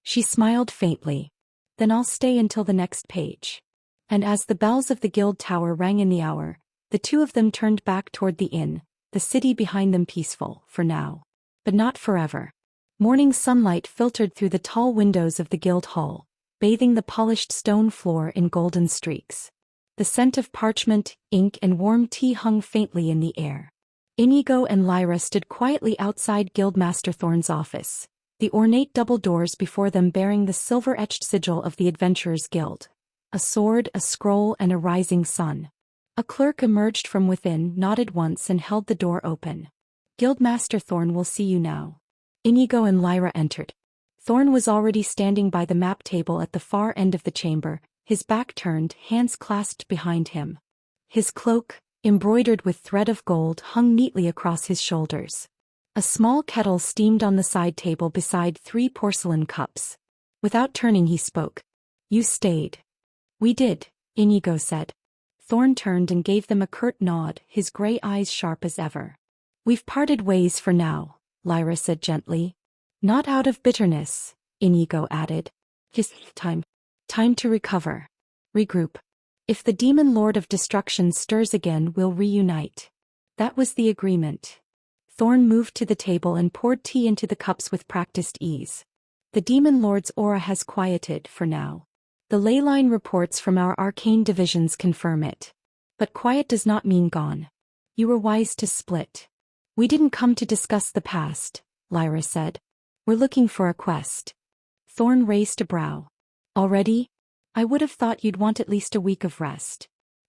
She smiled faintly. Then I'll stay until the next page. And as the bells of the guild tower rang in the hour, the two of them turned back toward the inn, the city behind them peaceful, for now. But not forever. Morning sunlight filtered through the tall windows of the guild hall, bathing the polished stone floor in golden streaks. The scent of parchment, ink and warm tea hung faintly in the air. Inigo and Lyra stood quietly outside Guildmaster Thorn's office, the ornate double doors before them bearing the silver-etched sigil of the Adventurers Guild. A sword, a scroll and a rising sun. A clerk emerged from within, nodded once and held the door open. Guildmaster Thorn will see you now. Inigo and Lyra entered. Thorn was already standing by the map table at the far end of the chamber, his back turned, hands clasped behind him. His cloak, embroidered with thread of gold, hung neatly across his shoulders. A small kettle steamed on the side table beside 3 porcelain cups. Without turning he spoke. You stayed. We did, Inigo said. Thorn turned and gave them a curt nod, his gray eyes sharp as ever. We've parted ways for now, Lyra said gently. Not out of bitterness, Inigo added. Just time to recover. Regroup. If the demon lord of destruction stirs again, we'll reunite. That was the agreement. Thorn moved to the table and poured tea into the cups with practiced ease. The demon lord's aura has quieted for now. The ley line reports from our arcane divisions confirm it. But quiet does not mean gone. You were wise to split. We didn't come to discuss the past, Lyra said. We're looking for a quest. Thorn raised a brow. Already? I would have thought you'd want at least a week of rest.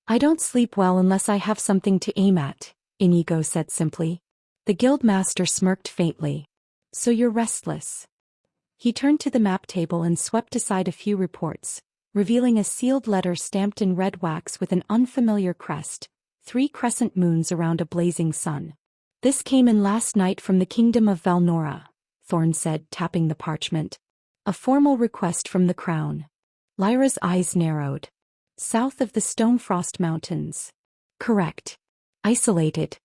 I don't sleep well unless I have something to aim at, Inigo said simply. The guildmaster smirked faintly. So you're restless. He turned to the map table and swept aside a few reports, revealing a sealed letter stamped in red wax with an unfamiliar crest, 3 crescent moons around a blazing sun. This came in last night from the kingdom of Valnora, Thorn said, tapping the parchment. A formal request from the crown. Lyra's eyes narrowed. South of the Stonefrost Mountains. Correct. Isolated.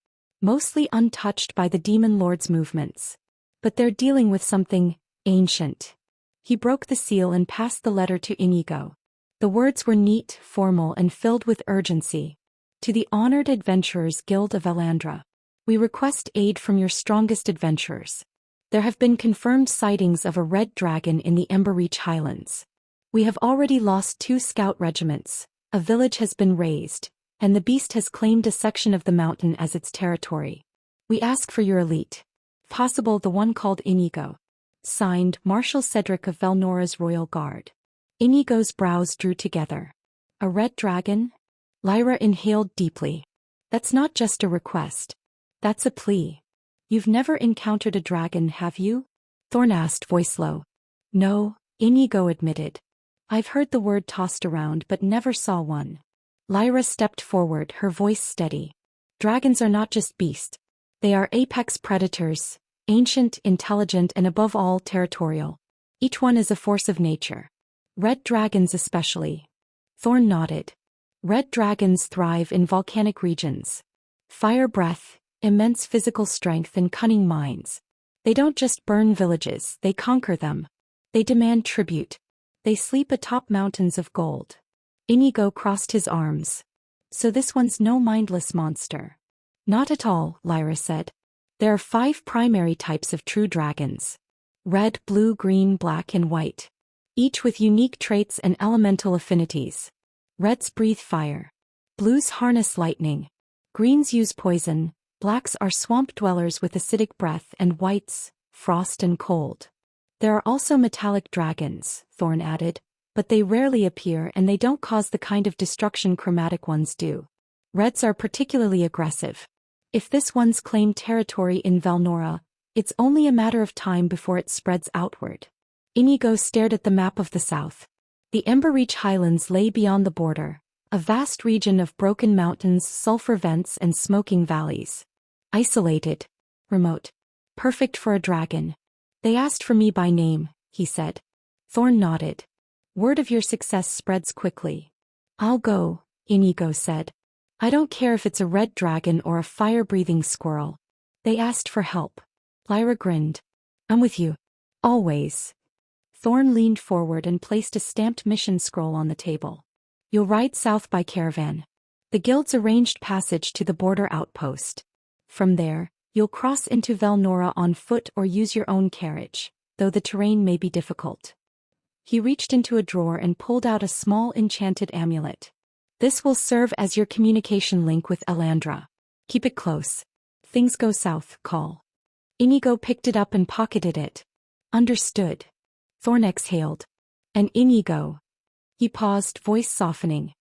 Mostly untouched by the demon lord's movements. But they're dealing with something ancient. He broke the seal and passed the letter to Inigo. The words were neat, formal and filled with urgency. To the honored Adventurers Guild of Elandra. We request aid from your strongest adventurers. There have been confirmed sightings of a red dragon in the Emberreach Highlands. We have already lost 2 scout regiments, a village has been razed, and the beast has claimed a section of the mountain as its territory. We ask for your elite. Possible the one called Inigo. Signed, Marshal Cedric of Velnora's Royal Guard. Inigo's brows drew together. A red dragon? Lyra inhaled deeply. That's not just a request. That's a plea. You've never encountered a dragon, have you? Thorn asked, voice low. No, Inigo admitted. I've heard the word tossed around but never saw one. Lyra stepped forward, her voice steady. Dragons are not just beasts. They are apex predators, ancient, intelligent, and above all territorial. Each one is a force of nature. Red dragons especially. Thorn nodded. Red dragons thrive in volcanic regions. Fire breath, immense physical strength, and cunning minds. They don't just burn villages, they conquer them. They demand tribute. They sleep atop mountains of gold. Inigo crossed his arms. So this one's no mindless monster. Not at all, Lyra said. There are 5 primary types of true dragons. Red, blue, green, black, and white. Each with unique traits and elemental affinities. Reds breathe fire. Blues harness lightning. Greens use poison. Blacks are swamp dwellers with acidic breath, and whites, frost and cold. There are also metallic dragons, Thorn added, but they rarely appear and they don't cause the kind of destruction chromatic ones do. Reds are particularly aggressive. If this one's claimed territory in Velnora, it's only a matter of time before it spreads outward. Inigo stared at the map of the south. The Emberreach Highlands lay beyond the border, a vast region of broken mountains, sulfur vents, and smoking valleys. Isolated. Remote. Perfect for a dragon. They asked for me by name, he said. Thorn nodded. Word of your success spreads quickly. I'll go, Inigo said. I don't care if it's a red dragon or a fire-breathing squirrel. They asked for help. Lyra grinned. I'm with you. Always. Thorn leaned forward and placed a stamped mission scroll on the table. You'll ride south by caravan. The guild's arranged passage to the border outpost. From there, you'll cross into Velnora on foot or use your own carriage, though the terrain may be difficult. He reached into a drawer and pulled out a small enchanted amulet. This will serve as your communication link with Elandra. Keep it close. Things go south, call. Inigo picked it up and pocketed it. Understood. Thorn exhaled. And Inigo. He paused, voice softening.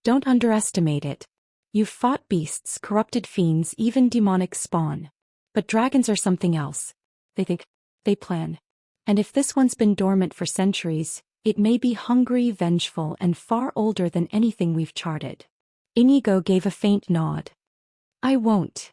Don't underestimate it. You've fought beasts, corrupted fiends, even demonic spawn. But dragons are something else. They think. They plan. And if this one's been dormant for centuries, it may be hungry, vengeful, and far older than anything we've charted. Inigo gave a faint nod. I won't.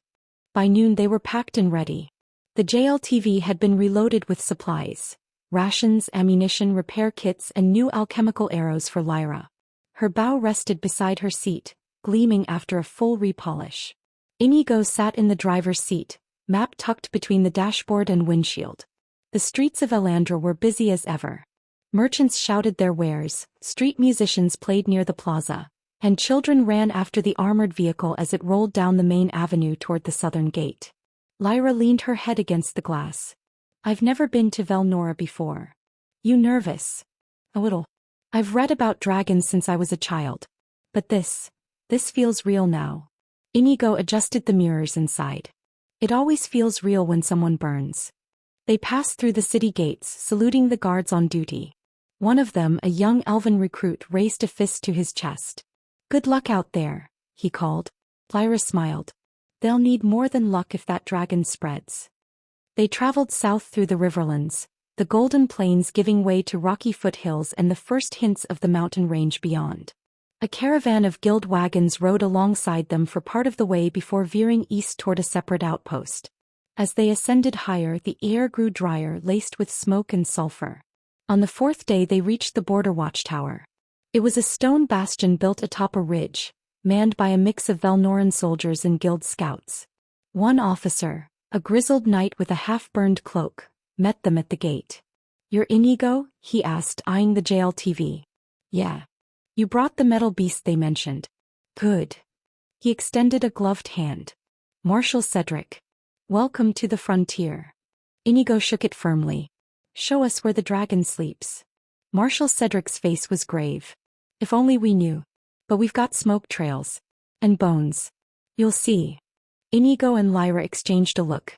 By noon they were packed and ready. The JLTV had been reloaded with supplies. Rations, ammunition, repair kits, and new alchemical arrows for Lyra. Her bow rested beside her seat, gleaming after a full repolish. Inigo sat in the driver's seat, map tucked between the dashboard and windshield. The streets of Elandra were busy as ever. Merchants shouted their wares, street musicians played near the plaza, and children ran after the armored vehicle as it rolled down the main avenue toward the southern gate. Lyra leaned her head against the glass. I've never been to Velnora before. You nervous? A little. I've read about dragons since I was a child. But this feels real now. Inigo adjusted the mirrors inside. It always feels real when someone burns. They passed through the city gates, saluting the guards on duty. One of them, a young elven recruit, raised a fist to his chest. Good luck out there, he called. Lyra smiled. They'll need more than luck if that dragon spreads. They traveled south through the riverlands, the golden plains giving way to rocky foothills and the first hints of the mountain range beyond. A caravan of guild wagons rode alongside them for part of the way before veering east toward a separate outpost. As they ascended higher, the air grew drier, laced with smoke and sulfur. On the 4th day they reached the border watchtower. It was a stone bastion built atop a ridge, manned by a mix of Velnoran soldiers and guild scouts. One officer, a grizzled knight with a half-burned cloak, met them at the gate. You're Inigo? He asked, eyeing the JLTV. Yeah. You brought the metal beast they mentioned. Good. He extended a gloved hand. Marshal Cedric. Welcome to the frontier. Inigo shook it firmly. Show us where the dragon sleeps. Marshal Cedric's face was grave. If only we knew. But we've got smoke trails. And bones. You'll see. Inigo and Lyra exchanged a look.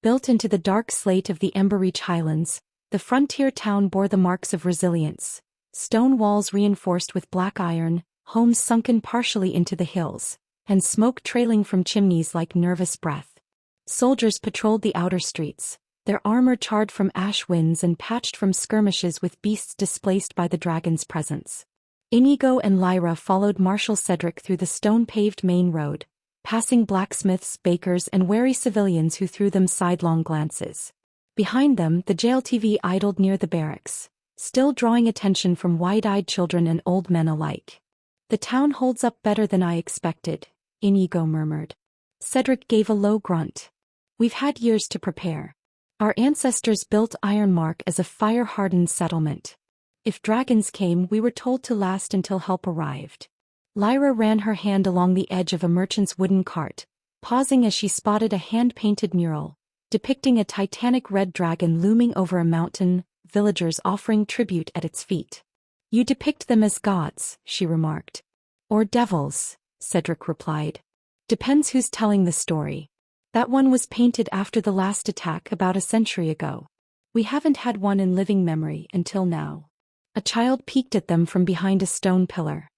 Built into the dark slate of the Emberreach Highlands, The frontier town bore the marks of resilience. Stone walls reinforced with black iron, homes sunken partially into the hills, and smoke trailing from chimneys like nervous breath. Soldiers patrolled the outer streets, their armor charred from ash winds and patched from skirmishes with beasts displaced by the dragon's presence. Inigo and Lyra followed Marshal Cedric through the stone-paved main road, passing blacksmiths, bakers, and wary civilians who threw them sidelong glances. Behind them, the JLTV idled near the barracks, still drawing attention from wide-eyed children and old men alike. "The town holds up better than I expected," Inigo murmured. Cedric gave a low grunt. "We've had years to prepare. Our ancestors built Ironmark as a fire-hardened settlement. If dragons came, we were told to last until help arrived." Lyra ran her hand along the edge of a merchant's wooden cart, pausing as she spotted a hand-painted mural, depicting a titanic red dragon looming over a mountain, villagers offering tribute at its feet. "You depict them as gods," she remarked. "Or devils," Cedric replied. "Depends who's telling the story. That one was painted after the last attack about a century ago. We haven't had one in living memory until now." A child peeked at them from behind a stone pillar.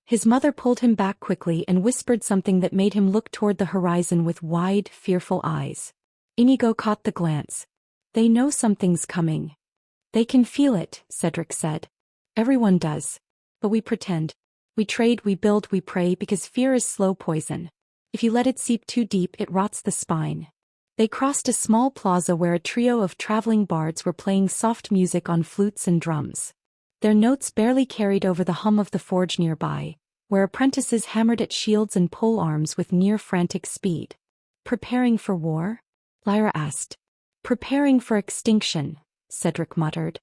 His mother pulled him back quickly and whispered something that made him look toward the horizon with wide, fearful eyes. Inigo caught the glance. "They know something's coming." "They can feel it," Cedric said. "Everyone does. But we pretend. We trade, we build, we pray because fear is slow poison. If you let it seep too deep, it rots the spine." They crossed a small plaza where a trio of traveling bards were playing soft music on flutes and drums. Their notes barely carried over the hum of the forge nearby, where apprentices hammered at shields and pole arms with near-frantic speed. "Preparing for war?" Lyra asked. "Preparing for extinction," Cedric muttered.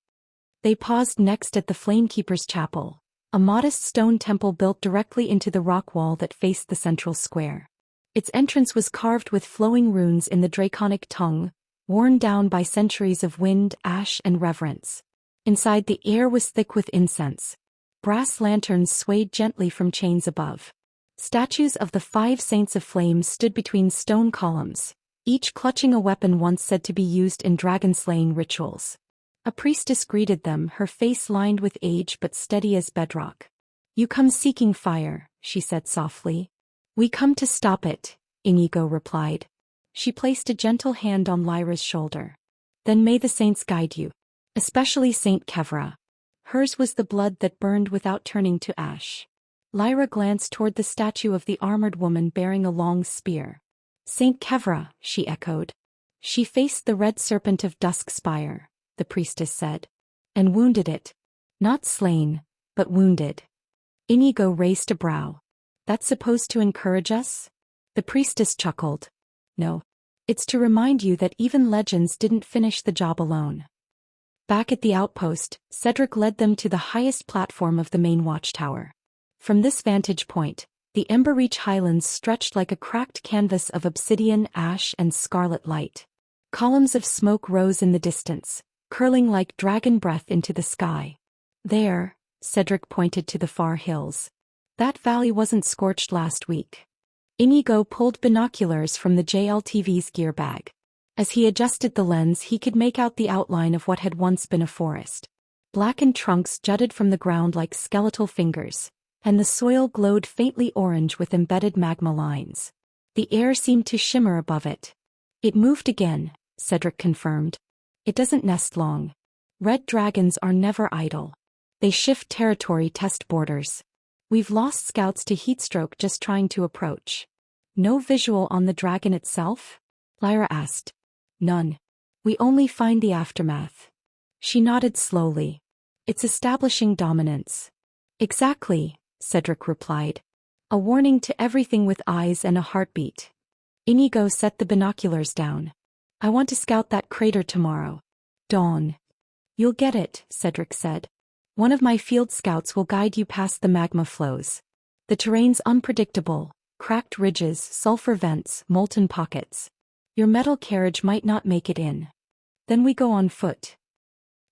They paused next at the Flamekeeper's Chapel, a modest stone temple built directly into the rock wall that faced the central square. Its entrance was carved with flowing runes in the draconic tongue, worn down by centuries of wind, ash, and reverence. Inside, the air was thick with incense. Brass lanterns swayed gently from chains above. Statues of the 5 Saints of Flames stood between stone columns, each clutching a weapon once said to be used in dragon-slaying rituals. A priestess greeted them, her face lined with age but steady as bedrock. "You come seeking fire," she said softly. "We come to stop it," Inigo replied. She placed a gentle hand on Lyra's shoulder. "Then may the saints guide you. Especially Saint Kevra." Hers was the blood that burned without turning to ash. Lyra glanced toward the statue of the armored woman bearing a long spear. "Saint Kevra," she echoed. "She faced the red serpent of Duskspire," the priestess said. "And wounded it. Not slain, but wounded." Inigo raised a brow. "That's supposed to encourage us?" The priestess chuckled. "No. It's to remind you that even legends didn't finish the job alone." Back at the outpost, Cedric led them to the highest platform of the main watchtower. From this vantage point, the Emberreach Highlands stretched like a cracked canvas of obsidian, ash, and scarlet light. Columns of smoke rose in the distance, curling like dragon breath into the sky. "There," Cedric pointed to the far hills. "That valley wasn't scorched last week." Inigo pulled binoculars from the JLTV's gear bag. As he adjusted the lens, he could make out the outline of what had once been a forest. Blackened trunks jutted from the ground like skeletal fingers, and the soil glowed faintly orange with embedded magma lines. The air seemed to shimmer above it. "It moved again," Cedric confirmed. "It doesn't nest long. Red dragons are never idle. They shift territory, test borders. We've lost scouts to heatstroke just trying to approach." "No visual on the dragon itself?" Lyra asked. "None. We only find the aftermath." She nodded slowly. "It's establishing dominance." "Exactly," Cedric replied. "A warning to everything with eyes and a heartbeat." Inigo set the binoculars down. "I want to scout that crater tomorrow. Dawn." "You'll get it," Cedric said. "One of my field scouts will guide you past the magma flows. The terrain's unpredictable, cracked ridges, sulfur vents, molten pockets. Your metal carriage might not make it in. Then we go on foot."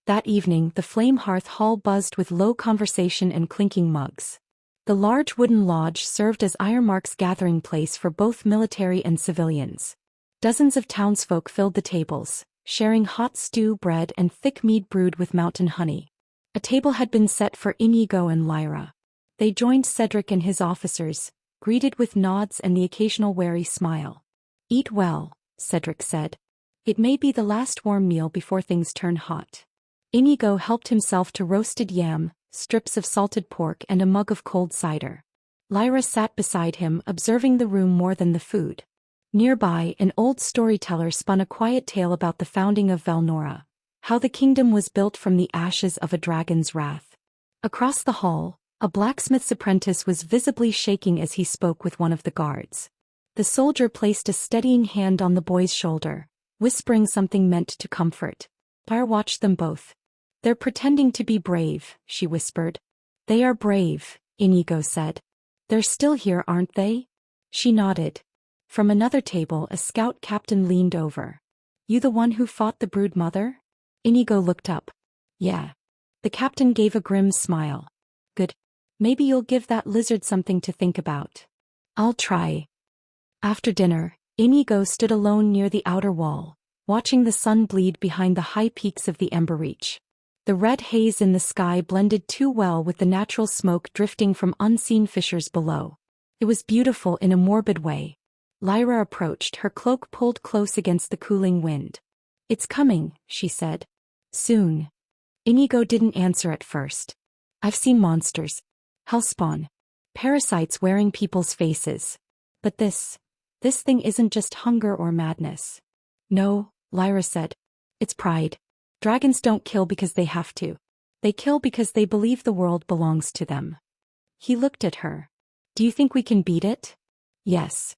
That evening, the Flame Hearth Hall buzzed with low conversation and clinking mugs. The large wooden lodge served as Ironmark's gathering place for both military and civilians. Dozens of townsfolk filled the tables, sharing hot stew bread and thick mead brewed with mountain honey. A table had been set for Inigo and Lyra. They joined Cedric and his officers, greeted with nods and the occasional wary smile. "Eat well," Cedric said. "It may be the last warm meal before things turn hot." Inigo helped himself to roasted yam, strips of salted pork and a mug of cold cider. Lyra sat beside him, observing the room more than the food. Nearby, an old storyteller spun a quiet tale about the founding of Velnora, how the kingdom was built from the ashes of a dragon's wrath. Across the hall, a blacksmith's apprentice was visibly shaking as he spoke with one of the guards. The soldier placed a steadying hand on the boy's shoulder, whispering something meant to comfort. Lyra watched them both. "They're pretending to be brave," she whispered. "They are brave," Inigo said. "They're still here, aren't they?" She nodded. From another table, a scout captain leaned over. "You the one who fought the brood mother?" Inigo looked up. "Yeah." The captain gave a grim smile. "Good. Maybe you'll give that lizard something to think about." "I'll try." After dinner, Inigo stood alone near the outer wall, watching the sun bleed behind the high peaks of the Emberreach. The red haze in the sky blended too well with the natural smoke drifting from unseen fissures below. It was beautiful in a morbid way. Lyra approached, her cloak pulled close against the cooling wind. "It's coming," she said. "Soon." Inigo didn't answer at first. "I've seen monsters. Hellspawn. Parasites wearing people's faces. But this thing isn't just hunger or madness." "No," Lyra said. "It's pride. Dragons don't kill because they have to. They kill because they believe the world belongs to them." He looked at her. "Do you think we can beat it?" "Yes."